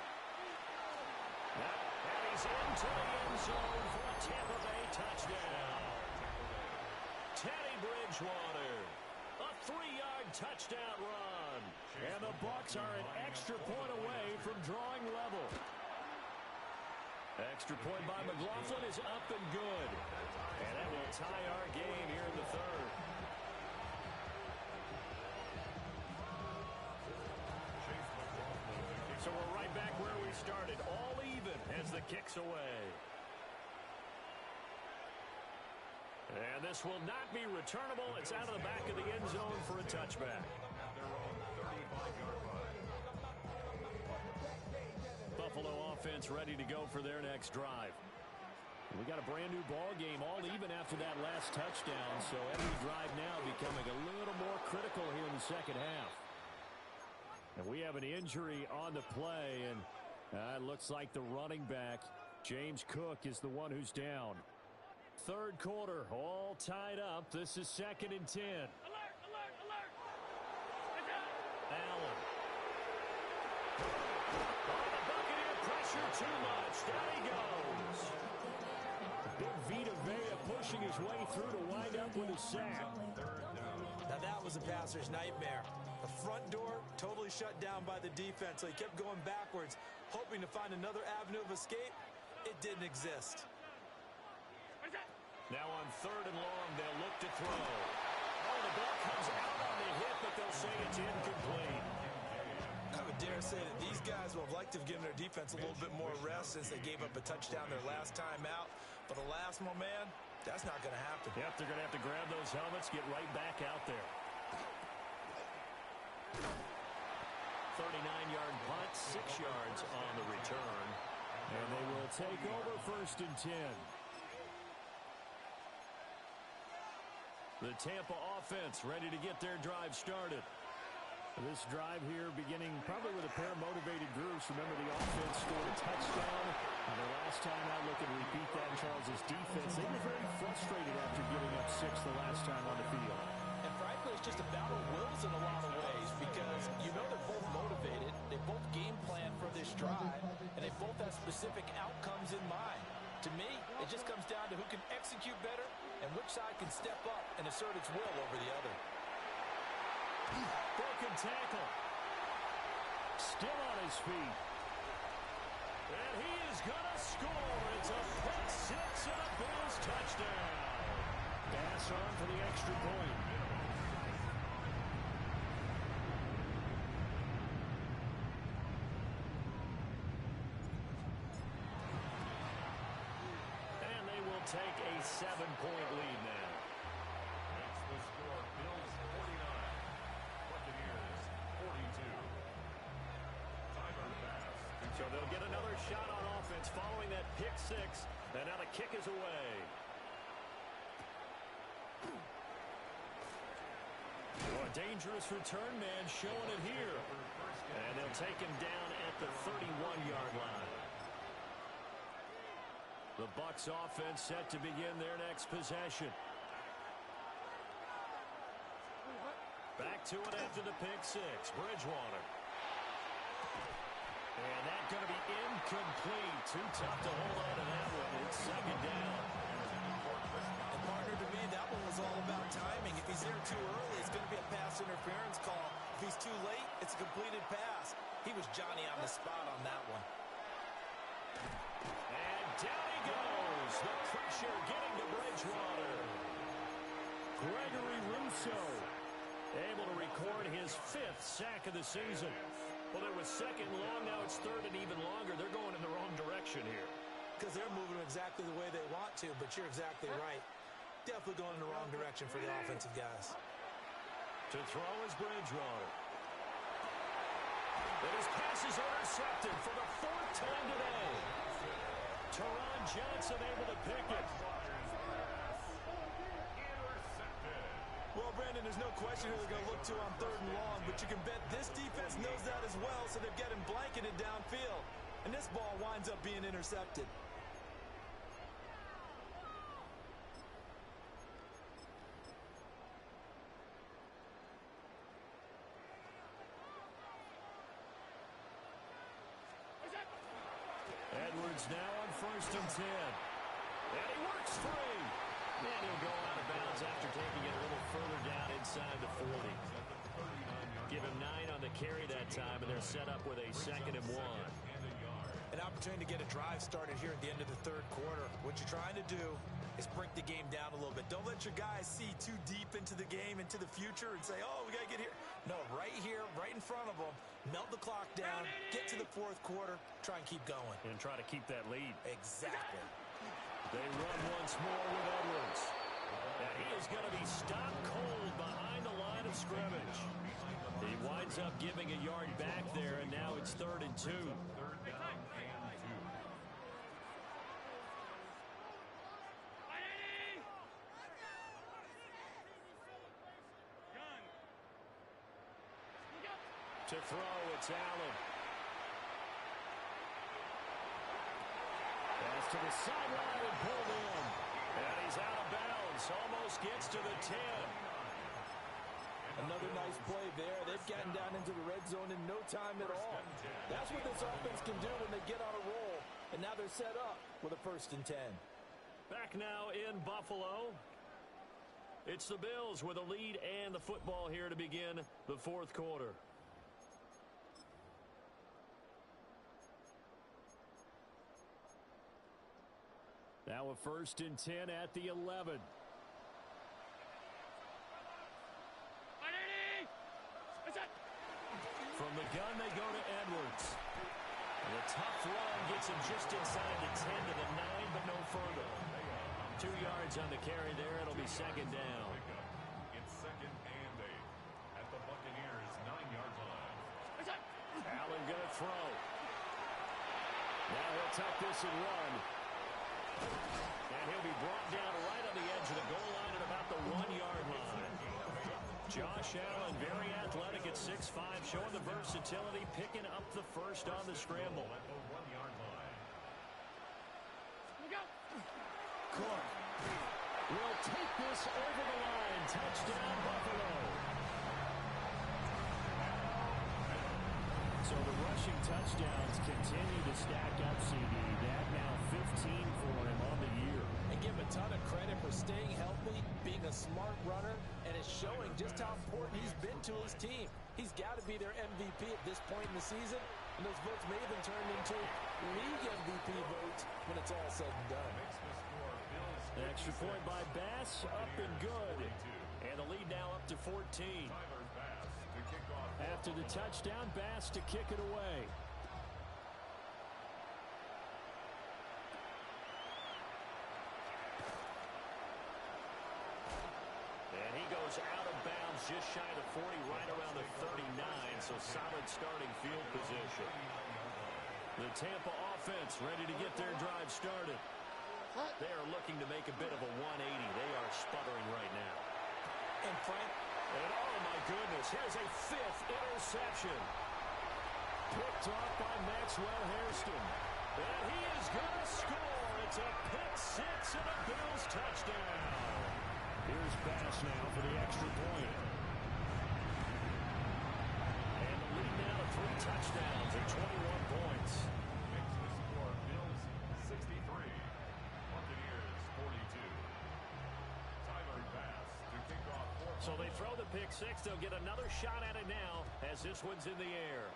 And he's into the end zone for a Tampa Bay touchdown. Teddy Bridgewater, a 3-yard touchdown run. And the Bucs are an extra point away from drawing level. Extra point by McLaughlin is up and good. And that will tie our game here in the third. So we're right back where we started, all even as the kick's away. And this will not be returnable. It's out of the back of the end zone for a touchback. Buffalo offense ready to go for their next drive. We got a brand new ball game, all even after that last touchdown. So every drive now becoming a little more critical here in the second half. And we have an injury on the play, and it looks like the running back, James Cook, is the one who's down. Third quarter, all tied up. This is 2nd and 10. Alert, alert, alert. Allen. Oh, the Buccaneer pressure too much. Down he goes. Big Vita Vea pushing his way through to wind up with a sack. Now that was a passer's nightmare. The front door totally shut down by the defense, so he kept going backwards, hoping to find another avenue of escape. It didn't exist. Now on 3rd and long, they'll look to throw. Oh, the ball comes out on the hit, but they'll say it's incomplete. I would dare say that these guys will have liked to have given their defense a little bit more rest since they gave up a touchdown their last time out. But alas, my man, that's not going to happen. Yep, they're going to have to grab those helmets, get right back out there. 39-yard punt, 6 yards on the return. And they will take over 1st and 10. The Tampa offense ready to get their drive started. This drive here beginning probably with a pair of motivated groups. Remember, the offense scored a touchdown. And the last time out, look and repeat that in Charles' defense. They were very frustrated after giving up 6 the last time on the field. And frankly, it's just a battle of wills in a lot of ways because you know they're both motivated. They both game plan for this drive, and they both have specific outcomes in mind. To me, it just comes down to who can execute better and which side can step up and assert its will over the other. Broken tackle. Still on his feet. And he is going to score. It's a pick 6 and a Bills touchdown. Pass on for the extra point. And they will take a 7-point lead now. That's the score. Bills 49. Buccaneers 42. Timer pass. So they'll get another shot on offense following that pick 6. And now the kick is away. Oh, a dangerous return man showing it here. And they'll take him down at the 31-yard line. The Bucs offense set to begin their next possession. Back to it after the pick 6. Bridgewater. And that's going to be incomplete. Too tough to hold on to that one. It's 2nd down. And partner, to me, that one was all about timing. If he's there too early, it's going to be a pass interference call. If he's too late, it's a completed pass. He was Johnny on the spot on that one. And down he goes. The pressure getting to Bridgewater. Gregory Rousseau able to record his 5th sack of the season. Well, it was 2nd long. Now it's 3rd and even longer. They're going in the wrong direction here. Because they're moving exactly the way they want to, but you're exactly right. Definitely going in the wrong direction for the offensive guys. To throw is Bridgewater. And his pass is intercepted for the 4th time today. Teron Johnson able to pick it. Well, Brandon, there's no question who they're going to look to on 3rd and long, but you can bet this defense knows that as well, so they're getting blanketed downfield. And this ball winds up being intercepted. Edwards now on 1st and 10. And he works free. And he'll go out of bounds after taking it a little further down inside the 40. Give him 9 on the carry that time, and they're set up with a 2nd and 1. An opportunity to get a drive started here at the end of the third quarter. What you're trying to do is break the game down a little bit. Don't let your guys see too deep into the game, into the future, and say, oh, we got to get here. No, right here, right in front of them, melt the clock down, get to the fourth quarter, try and keep going. And try to keep that lead. Exactly. They run once more with Edwards. And he is going to be stopped cold behind the line of scrimmage. He winds up giving a yard back there, and now it's 3rd and 2. To throw, it's Allen. Pass to the sideline and pulled in. And he's out of bounds. Almost gets to the 10. Another nice play there. They've gotten down into the red zone in no time at all. That's what this offense can do when they get on a roll. And now they're set up with a 1st and 10. Back now in Buffalo. It's the Bills with a lead and the football here to begin the 4th quarter. Now a 1st and 10 at the 11. From the gun, they go to Edwards. And a tough run gets him just inside the 10 to the 9, but no further. 2 yards on the carry there. It'll be 2nd down. It's 2nd and 8 at the Buccaneers' 9-yard line. Allen gonna throw. Now he'll tuck this and run. And he'll be brought down right on the edge of the goal line at about the 1-yard line. Josh Allen, very athletic at 6'5", showing the versatility, picking up the 1st on the scramble. At the 1-yard line. Cook will take this over the line. Touchdown, Buffalo. So the rushing touchdowns continue to stack up, CD. That now 15 for him on the year. And give him a ton of credit for staying healthy, being a smart runner, and it's showing just how important he's been to his team. He's got to be their MVP at this point in the season, and those votes may even turn into league MVP votes when it's all said and done. An extra point by Bass, up and good. And the lead now up to 14. After the touchdown, Bass to kick it away. And he goes out of bounds just shy of 40, right around the 39, so solid starting field position. The Tampa offense ready to get their drive started. They are looking to make a bit of a 180. They are sputtering right now. And Frank, and oh my goodness, here's a 5th interception. Picked off by Maxwell Hairston. And he is going to score. It's a pick 6 and a Bills touchdown. Here's Bass now for the extra point. And the lead now to 3 touchdowns and 21 points. Makes the score Bills 63, Buccaneers 42. Tyler Bass to kick off. So they throw the pick 6. They'll get another shot at it now as this one's in the air.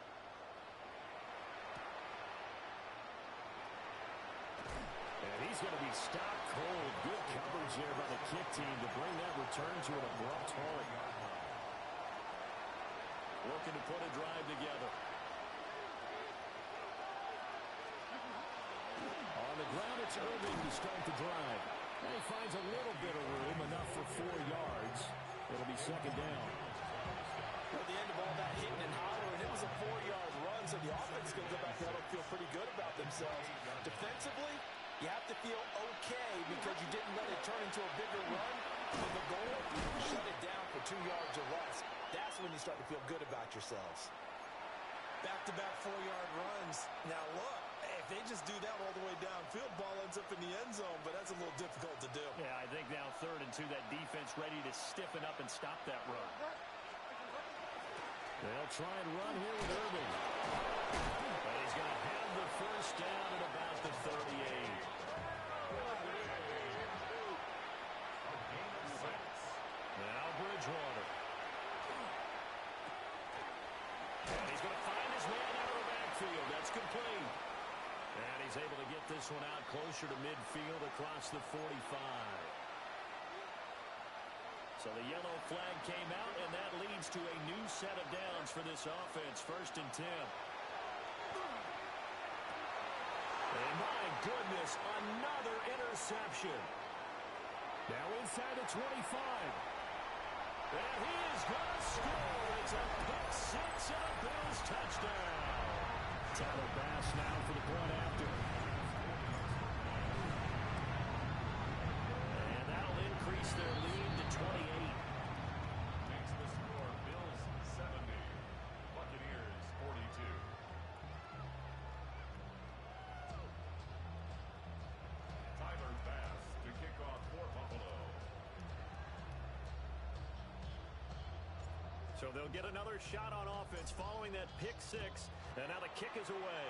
And he's going to be stopped cold. Good coverage there by the kick team to bring that return to an abrupt halt. Looking to put a drive together. On the ground, it's Irving to start the drive. And he finds a little bit of room, enough for 4 yards. It'll be 2nd down. at the end of all that hitting and hollering, it was a 4-yard run, so the offense is going to go back out and feel pretty good about themselves. Defensively, you have to feel okay because you didn't let it turn into a bigger run. But the goal, shut it down for 2 yards or less. That's when you start to feel good about yourselves. Back-to-back 4-yard runs. Now look, if they just do that all the way downfield, ball ends up in the end zone, but that's a little difficult to do. Yeah, I think now 3rd and 2, that defense ready to stiffen up and stop that run. They'll try and run here with Irving. But he's going to have the first down at about the 38. his man out of the backfield. That's complete. And he's able to get this one out closer to midfield across the 45. So the yellow flag came out, and that leads to a new set of downs for this offense. 1st and 10. And my goodness, another interception. Now inside the 25. And he is going to score. It's a pick six and a Bills touchdown. Tyler Bass now for the point after. And that'll increase their lead to 28. Makes the score Bills 70, Buccaneers 42. Tyler Bass to kick off for Buffalo. So they'll get another shot on offense following that pick six. And now the kick is away.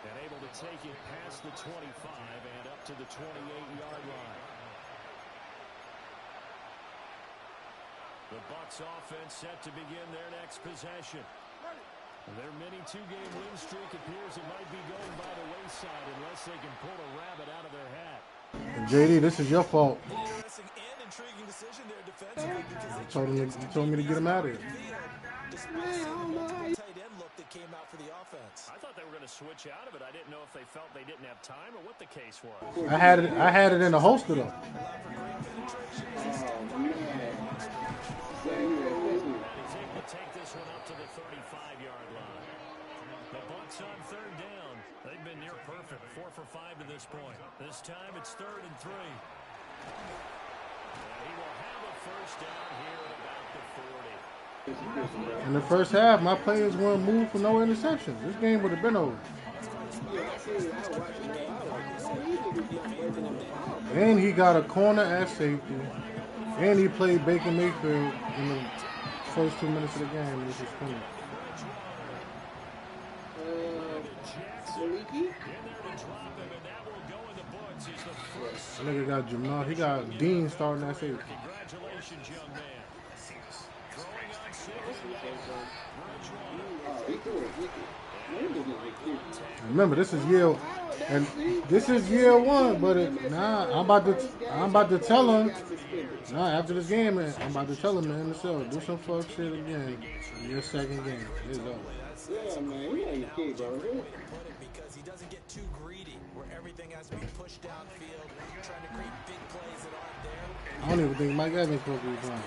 And able to take it past the 25 and up to the 28-yard line. The Bucs offense set to begin their next possession. Their mini two-game win streak appears it might be going by the wayside unless they can pull a rabbit out of their hat. JD, this is your fault. Interesting and intriguing decision there defensively because You told me to get him out of here. despite seeing multiple tight end look that came out for the offense. I thought they were going to switch out of it. I didn't know if they felt they didn't have time or what the case was. I had it in the holster though. And he's able to take this one up to the 35-yard line. The Bucs on 3rd down. They've been near perfect, 4 for 5 to this point. This time it's 3rd and 3. And he will have a first down here at about the 40. In the first half, my players weren't moved for no interceptions. This game would have been over. And he got a corner at safety. And he played Baker Mayfield in the first 2 minutes of the game, which is funny. That nigga got Jamal. He got Dean starting that safety. Congratulations, young man. Throwing on 6. Remember, this is year one, but I'm about to tell him. After this game, man, I'm about to tell him, man, do some fuck shit again. Your second game, it's over. Yeah, man, he ain't a kid, bro. Because he doesn't get too greedy, where everything has to be pushed downfield, trying to create big plays that aren't there. I don't even think Mike Evans supposed to be playing.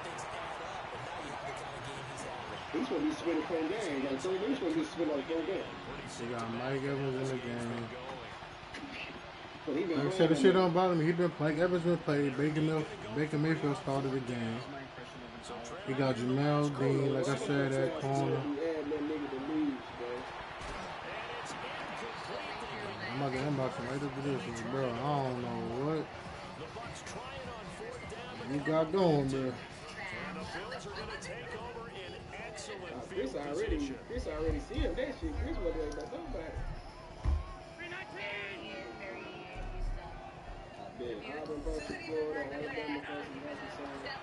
Things add up, and now you have the kind of game he's having. He's supposed to be spinning for a game. Like, so he's supposed to be spinning like for a game. They got Mike Evans in the game. But he been Like I said, the shit don't bother me. Mike Evans been played. Baker Mayfield started the game. He got Jamal Dean, like I said, at corner. I'm about to inbox him right after this one, bro. I don't know what you got going, bro. Chris already see him. That shit, Chris wasn't ready to talk about it. Auburn versus Florida, Alabama versus Arkansas.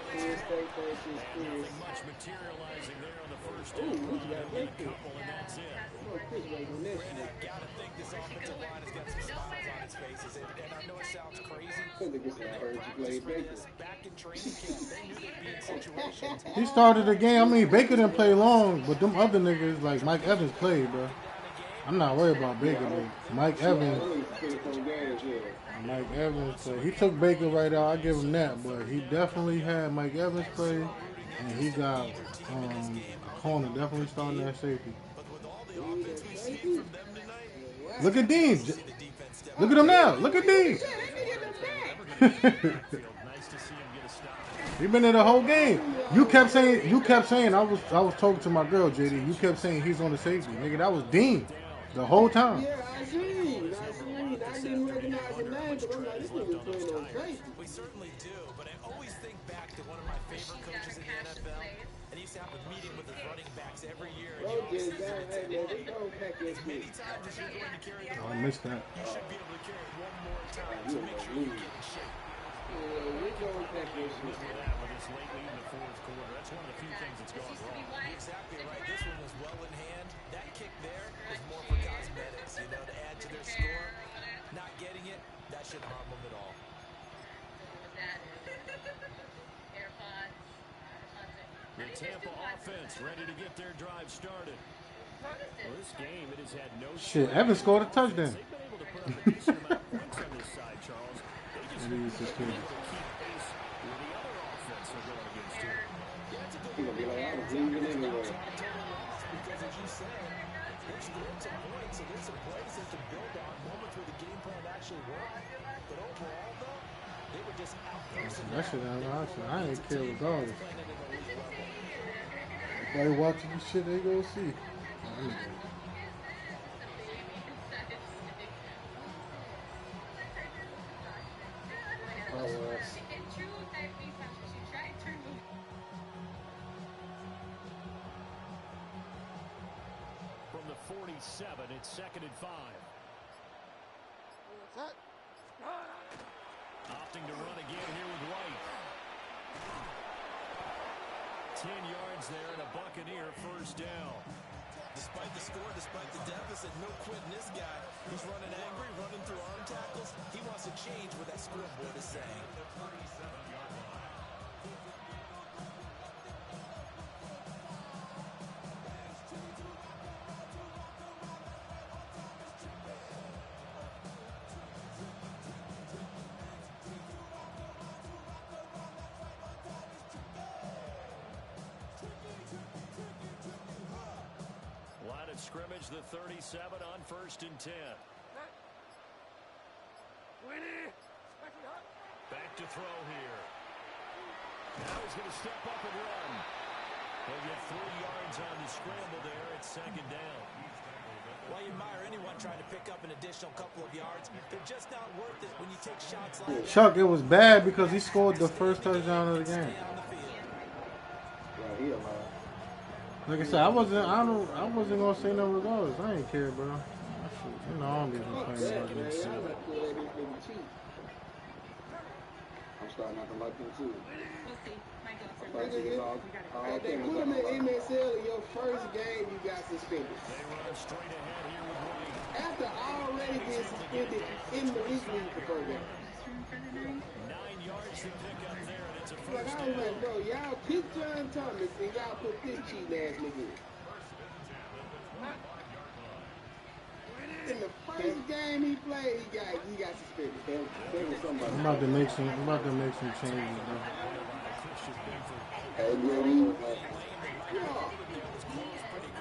Penn State versus Chris. Much materializing there on the first Ooh, what you got to make it? couple, and that's it. Come on, Chris waiting on this shit. Gotta think this offensive line has got some smiles on its faces, and I know it sounds crazy. I think this is I heard you play Baker. Back in training camp, they knew they'd be in situations. He started the game. I mean, Baker didn't play long, but them other niggas like Mike Evans played, bro. I'm not worried about Baker, but Mike Evans played. He took Baker right out. I give him that, but he definitely had Mike Evans play, and he got a corner definitely starting that safety. Look at Dean. Look at him now. Look at Dean. He been there the whole game. You kept saying. I was talking to my girl, JD. You kept saying he's on the safety, nigga. That was Dean the whole time. Yeah, I seen. I didn't recognize the name, but I'm like, this nigga playing on safety. We certainly do, but I always think back to one of my favorite coaches in the NFL, and he used to have a meeting with his running backs every year. And Bro, just down, hey, man, just don't pack that many shit. times as you're going to carry the I missed that. you should be able to carry it one more time to make sure you get in shape. we going to take this Look shit. at that with this late lead in the fourth quarter. That's one of the few things that's gone wrong. Exactly right. This one was well in hand. That kick there was more for cosmetics, you know, to add to their score. Not getting it, that shouldn't harm them at all. The Tampa offense ready to get their drive started. Well, this game, it has had no Shit, Evans scored a touchdown. They've been able to put up a decent amount of points on this side, Charles. They just And he's haven't been able suspended. to keep pace with the other offense they're going against here. Yeah, it's a good He gonna be like, I was leaving anyway. because, as you said, they've scored some points, so there's some plays they can build on, moments where the game plan actually worked. But overall, though, they were just outpacing That shit I ain't care regardless. If they watching this shit, they gonna see. From the 47, it's 2nd and 5. Opting to run again here with White. 10 yards there and a Buccaneer first down. Despite the score, despite the deficit, no quitting this guy. He's running angry, running through arm tackles. He wants to change what that scoreboard is saying. Line of scrimmage, the 37 on 1st and 10. Back to throw here. Now he's going to step up and run. He'll get 3 yards on the scramble there. It's 2nd down. While you admire anyone trying to pick up an additional couple of yards, they're just not worth it when you take shots like that. Chuck, it was bad because he scored the first touchdown of the game. Right, he alive. Like I said, I wasn't gonna say no regardless. I ain't care, bro. I should, you know, I don't be Fuck complaining that, about man. this. Y'all got to let this nigga cheat. I'm starting not to like him too. They put him in MSL in your first game, you got suspended. They run straight ahead here with White. After already being suspended in the league for first game. 9 yards to pick up there, and it's a Like, first I was down. like, bro, y'all pick John Thomas and y'all put this cheating ass nigga in. In the first game he played, he got suspended. There was somebody. I'm about to make some changes, bro. Hey, bro,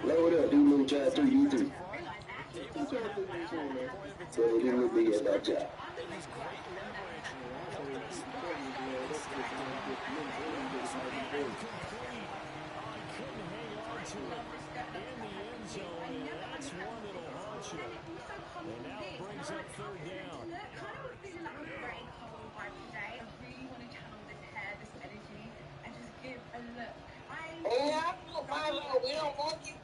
load up, do move try 3v3. Who trying to 3v3, man? So they didn't look big at that job. And now it brings up 3rd down. We don't want you.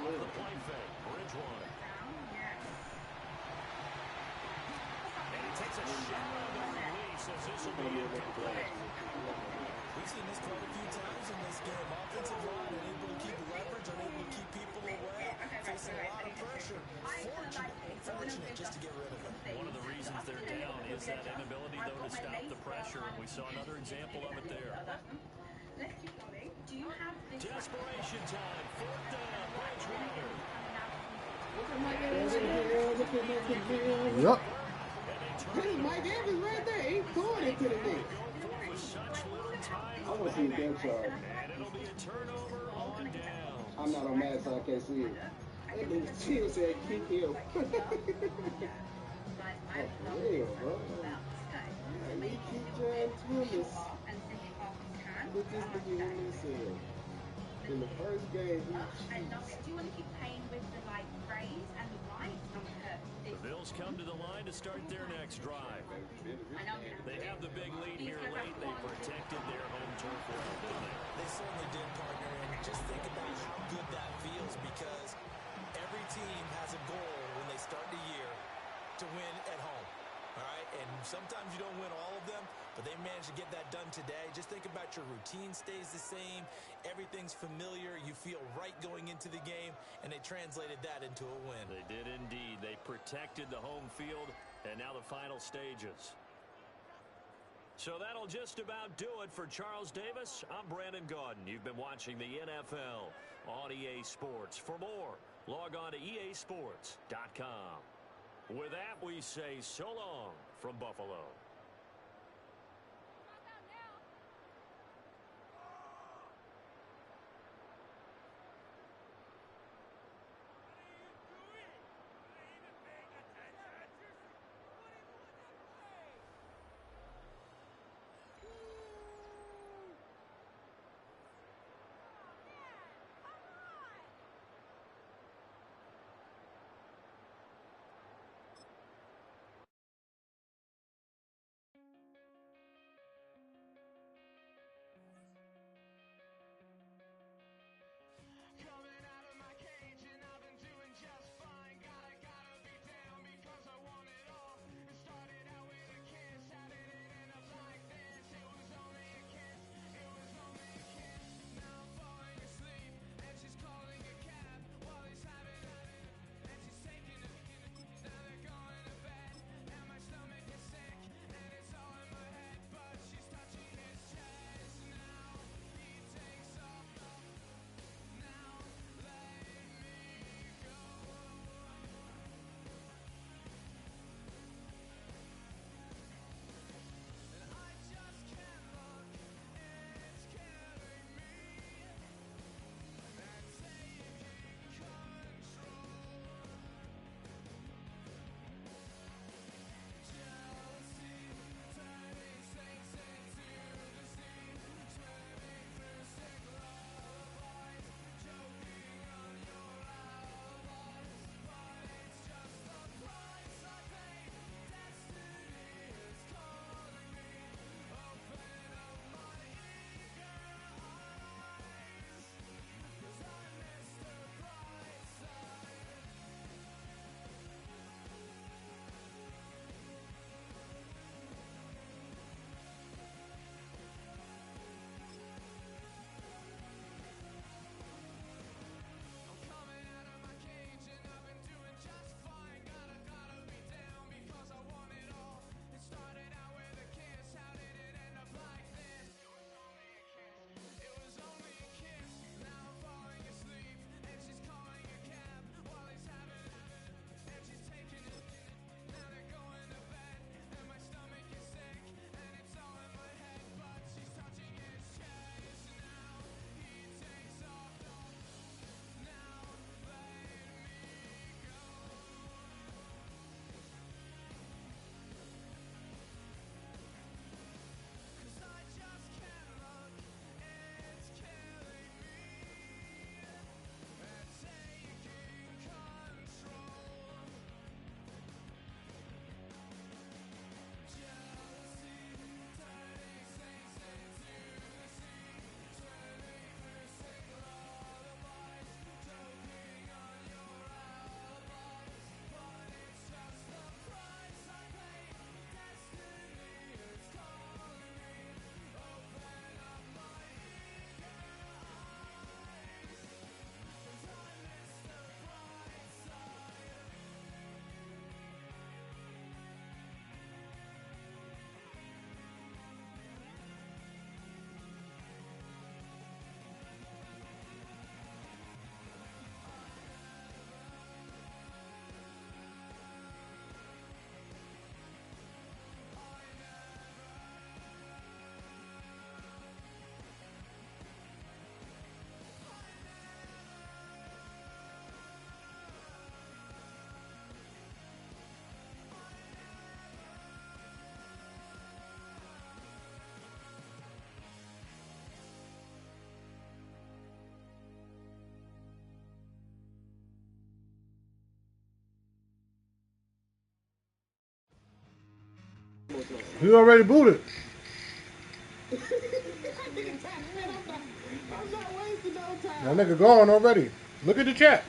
The play fake, Bridgewater. And he takes a shot on the release as this will be incomplete. We've seen this quite a few times in this game. Offensive line unable to keep leverage, unable to keep people away, facing a lot of pressure. Fortunate just to get rid of it. One of the reasons they're down is that inability, though, to stop the pressure, and we saw another example of it there. Desperation time, 4th down, Bridgewater. Yup. Mike Evans right there. He throwing it to the nigga. With such little time I want to see the depth chart. and it'll be a turnover on down. I'm not on Madden, so I can't see it. That nigga still said keep him. Oh, for real, bro. I need to keep John Thomas. Put this nigga in this cell. In the first game, The Bills come to the line to start their next drive. They have the big lead here late. They protected their home turf well, didn't they? They certainly did, partner. And just think about how good that feels because every team has a goal Sometimes you don't win all of them, but they managed to get that done today. Just think about your routine stays the same. Everything's familiar. You feel right going into the game, and they translated that into a win. They did indeed. They protected the home field, and now the final stages. So that'll just about do it for Charles Davis. I'm Brandon Gaudin. You've been watching the NFL on EA Sports. For more, log on to easports.com. With that, we say so long from Buffalo. You already booted. That nigga gone already. Look at the chat.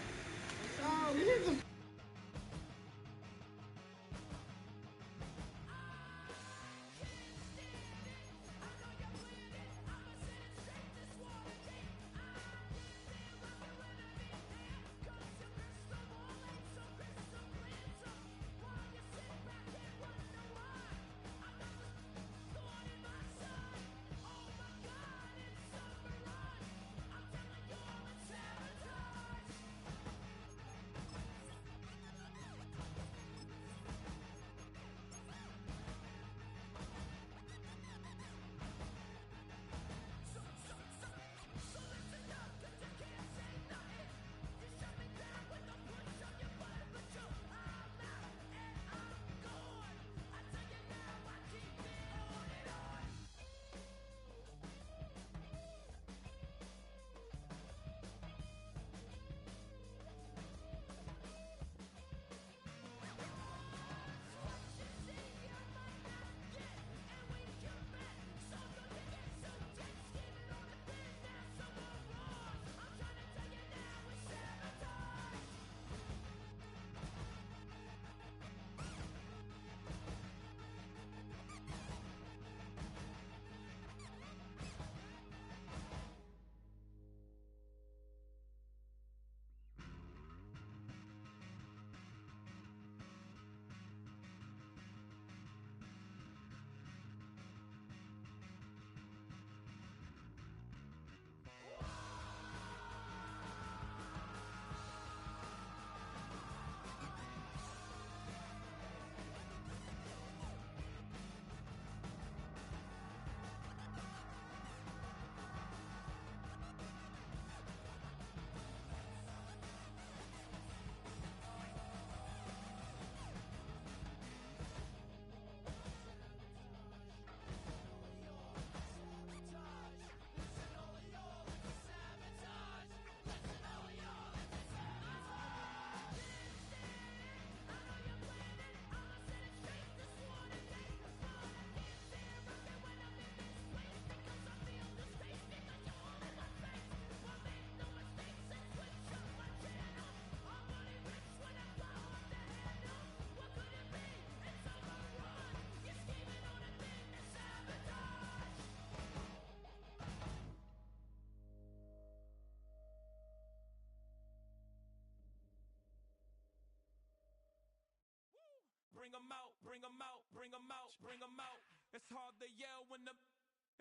bring them out, bring them out, bring them out, bring them out. It's hard to yell when the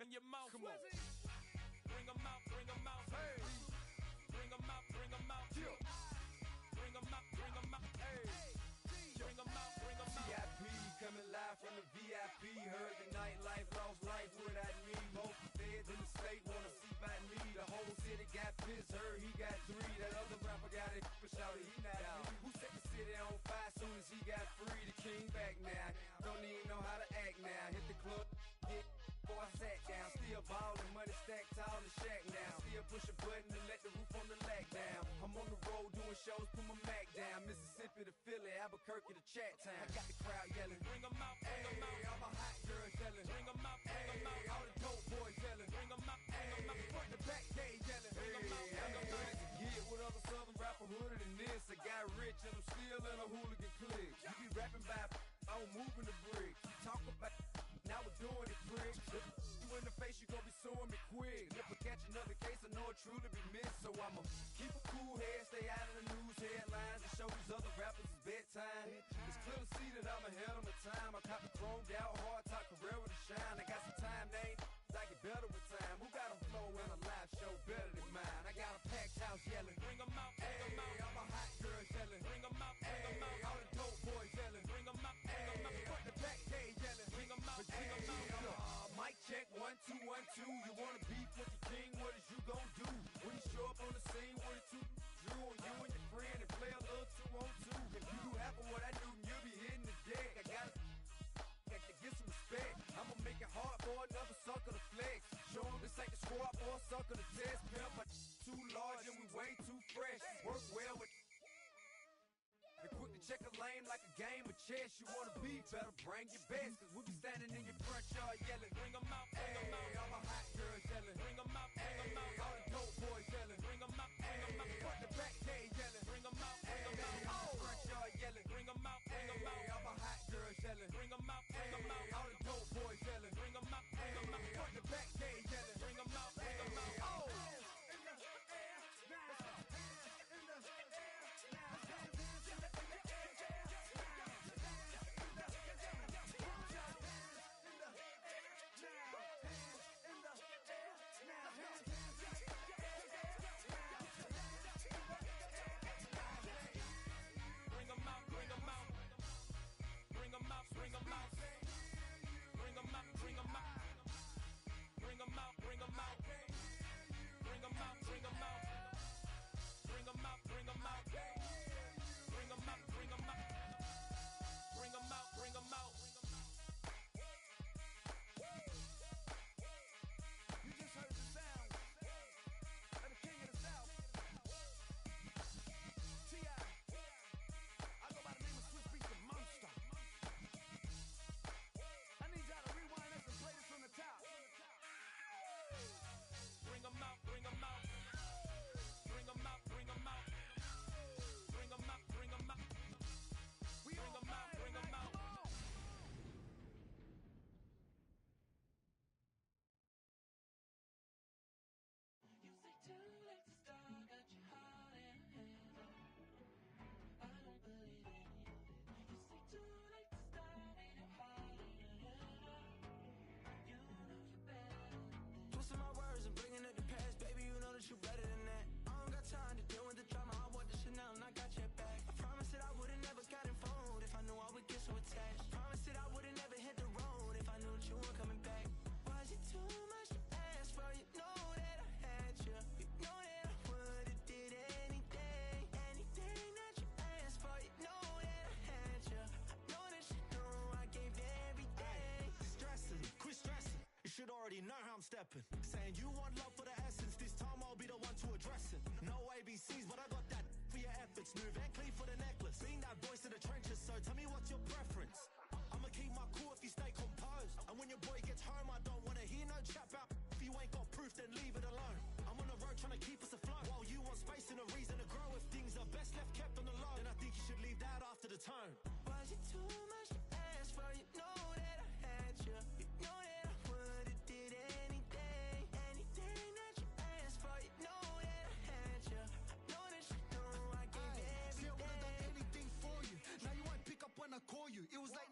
in your mouth. Come on. Bring them out, bring them out. Hey. Bring them out, bring them out. Yeah. Bring them out, bring them out. Hey. Bring them out, bring them out. VIP coming live from the VIP. Heard the nightlife, lost life without me. Most feds in the state wanna see by me. The whole city got pissed, heard he got 3. That other rapper got it, but shouted he not out. Who set the city on fire soon as he got free? The king back now. Don't even know how to act now. Hit the club, get before I sat down. Still ballin', money stacked tall in the shack now. Still push a button and let the roof on the lag down. I'm on the road doing shows, put my Mac down. Mississippi to Philly, Albuquerque to Chat Town. I got the crowd yelling, bring them out, bring them out. All my hot girls yelling, bring them out, bring them out. All the dope boys yelling, bring them out, bring them out. Front the back gate yelling, bring them out, bring them out. Get with other southern rapper hooded than this. I got rich and I'm still in a hooligan clique. You be rapping by, I'm moving the bricks. You talk about, now we're doing it, prick. You in the face, you gon' be suing me quick. Never catch another case, I know it truly be missed. So I'ma keep a cool head, stay out of the news headlines, and show these other rappers it's bedtime. It's clear to see that I'm ahead of my time. I copy chromed out, hard top career with a shine. I got some time, they ain't I get better with time. Who got a flow and a live show better than mine? I got a packed house yelling, bring them out, bring them out. All my hot girls yelling, bring them out, bring them out. All the dope boys yelling, bring them out, bring them out. Front the back gate yelling, bring them out, bring them out. Mic check, 1, 2, 1, 2. You wanna beef with the king? What is you gon' do? When you show up on the scene, what it two drew on you and your friend and play a little 2-on-2. If you do half of what I do, you'll be hitting the deck. I gotta get some respect. I'ma make it hard for another sucker to flex. Show 'em this ain't the squad or a sucker to test. Pimp, but too large and we way too fresh. Work well with and quick to check a lane like a game of chess. You wanna be better, bring your best. Cause we be standing in your front yard yelling, bring them out, bring them out. All my hot girls yelling, bring them out, bring them out. All the dope boys yelling, bring them out, bring them out. Front the back gate yelling, bring them out, bring them out. Oh, front yard yelling, bring them out, bring them out. All my hot girls yelling, bring them out, bring them out. All the dope boys yelling, bring them out, bring them out. Front the back gate yelling, bring them out, bring them out. Oh. Already know how I'm stepping. Saying you want love for the essence, this time I'll be the one to address it. No ABCs, but I got that for your efforts. Move and clean for the necklace. Being that voice in the trenches, so tell me what's your preference. I'ma keep my cool if you stay composed. And when your boy gets home, I don't wanna hear no chat about if you ain't got proof, then leave it alone. I'm on the road trying to keep us afloat. While you want space and a reason to grow. If things are best left kept on the low, then I think you should leave that after the tone. Was it too much to ask for? You know that I had you. You know that I would've did anything. Anything that you asked for. You know that I had you. I know that you know I gave everything. See, I would've done anything for you. Now you won't pick up when I call you. It was like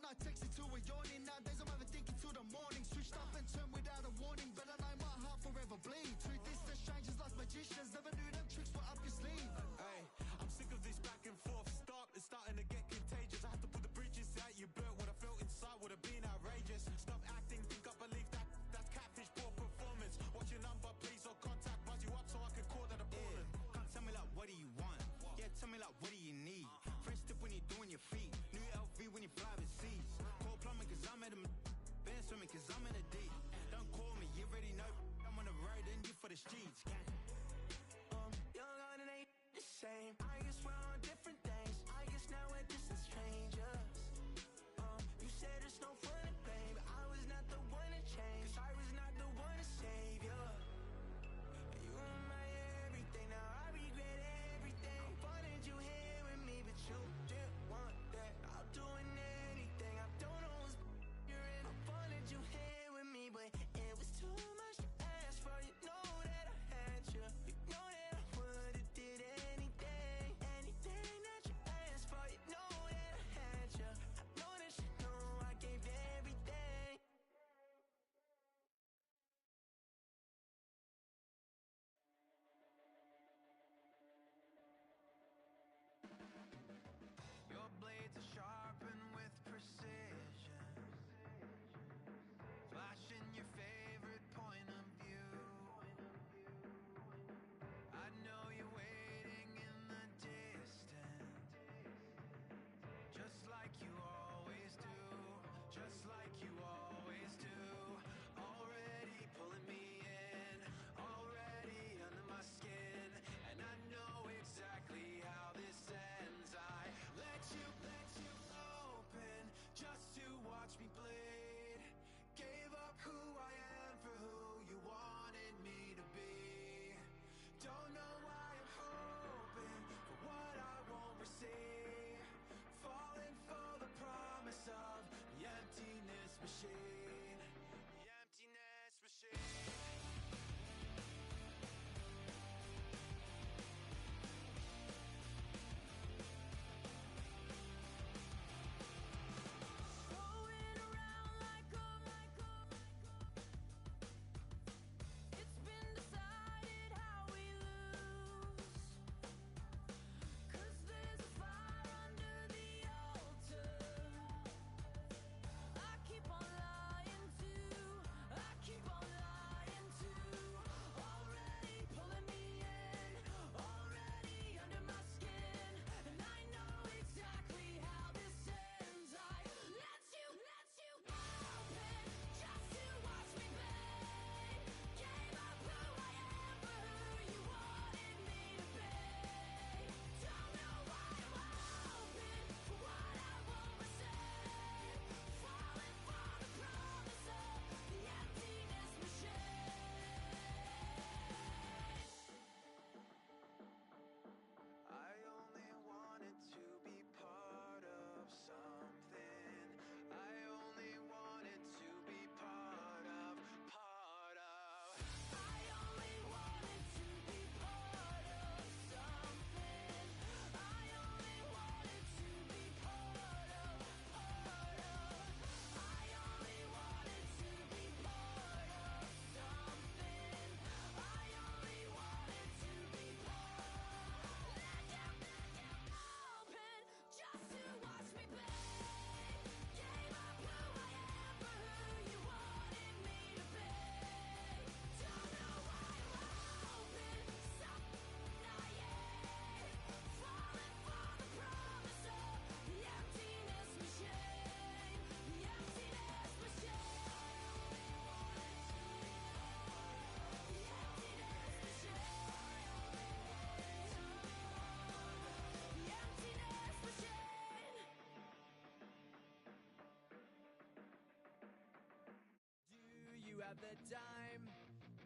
have the time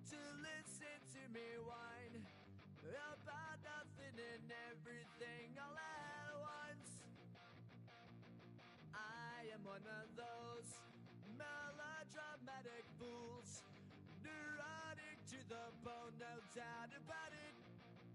to listen to me whine about nothing and everything all at once. I am one of those melodramatic fools, neurotic to the bone, no doubt about it.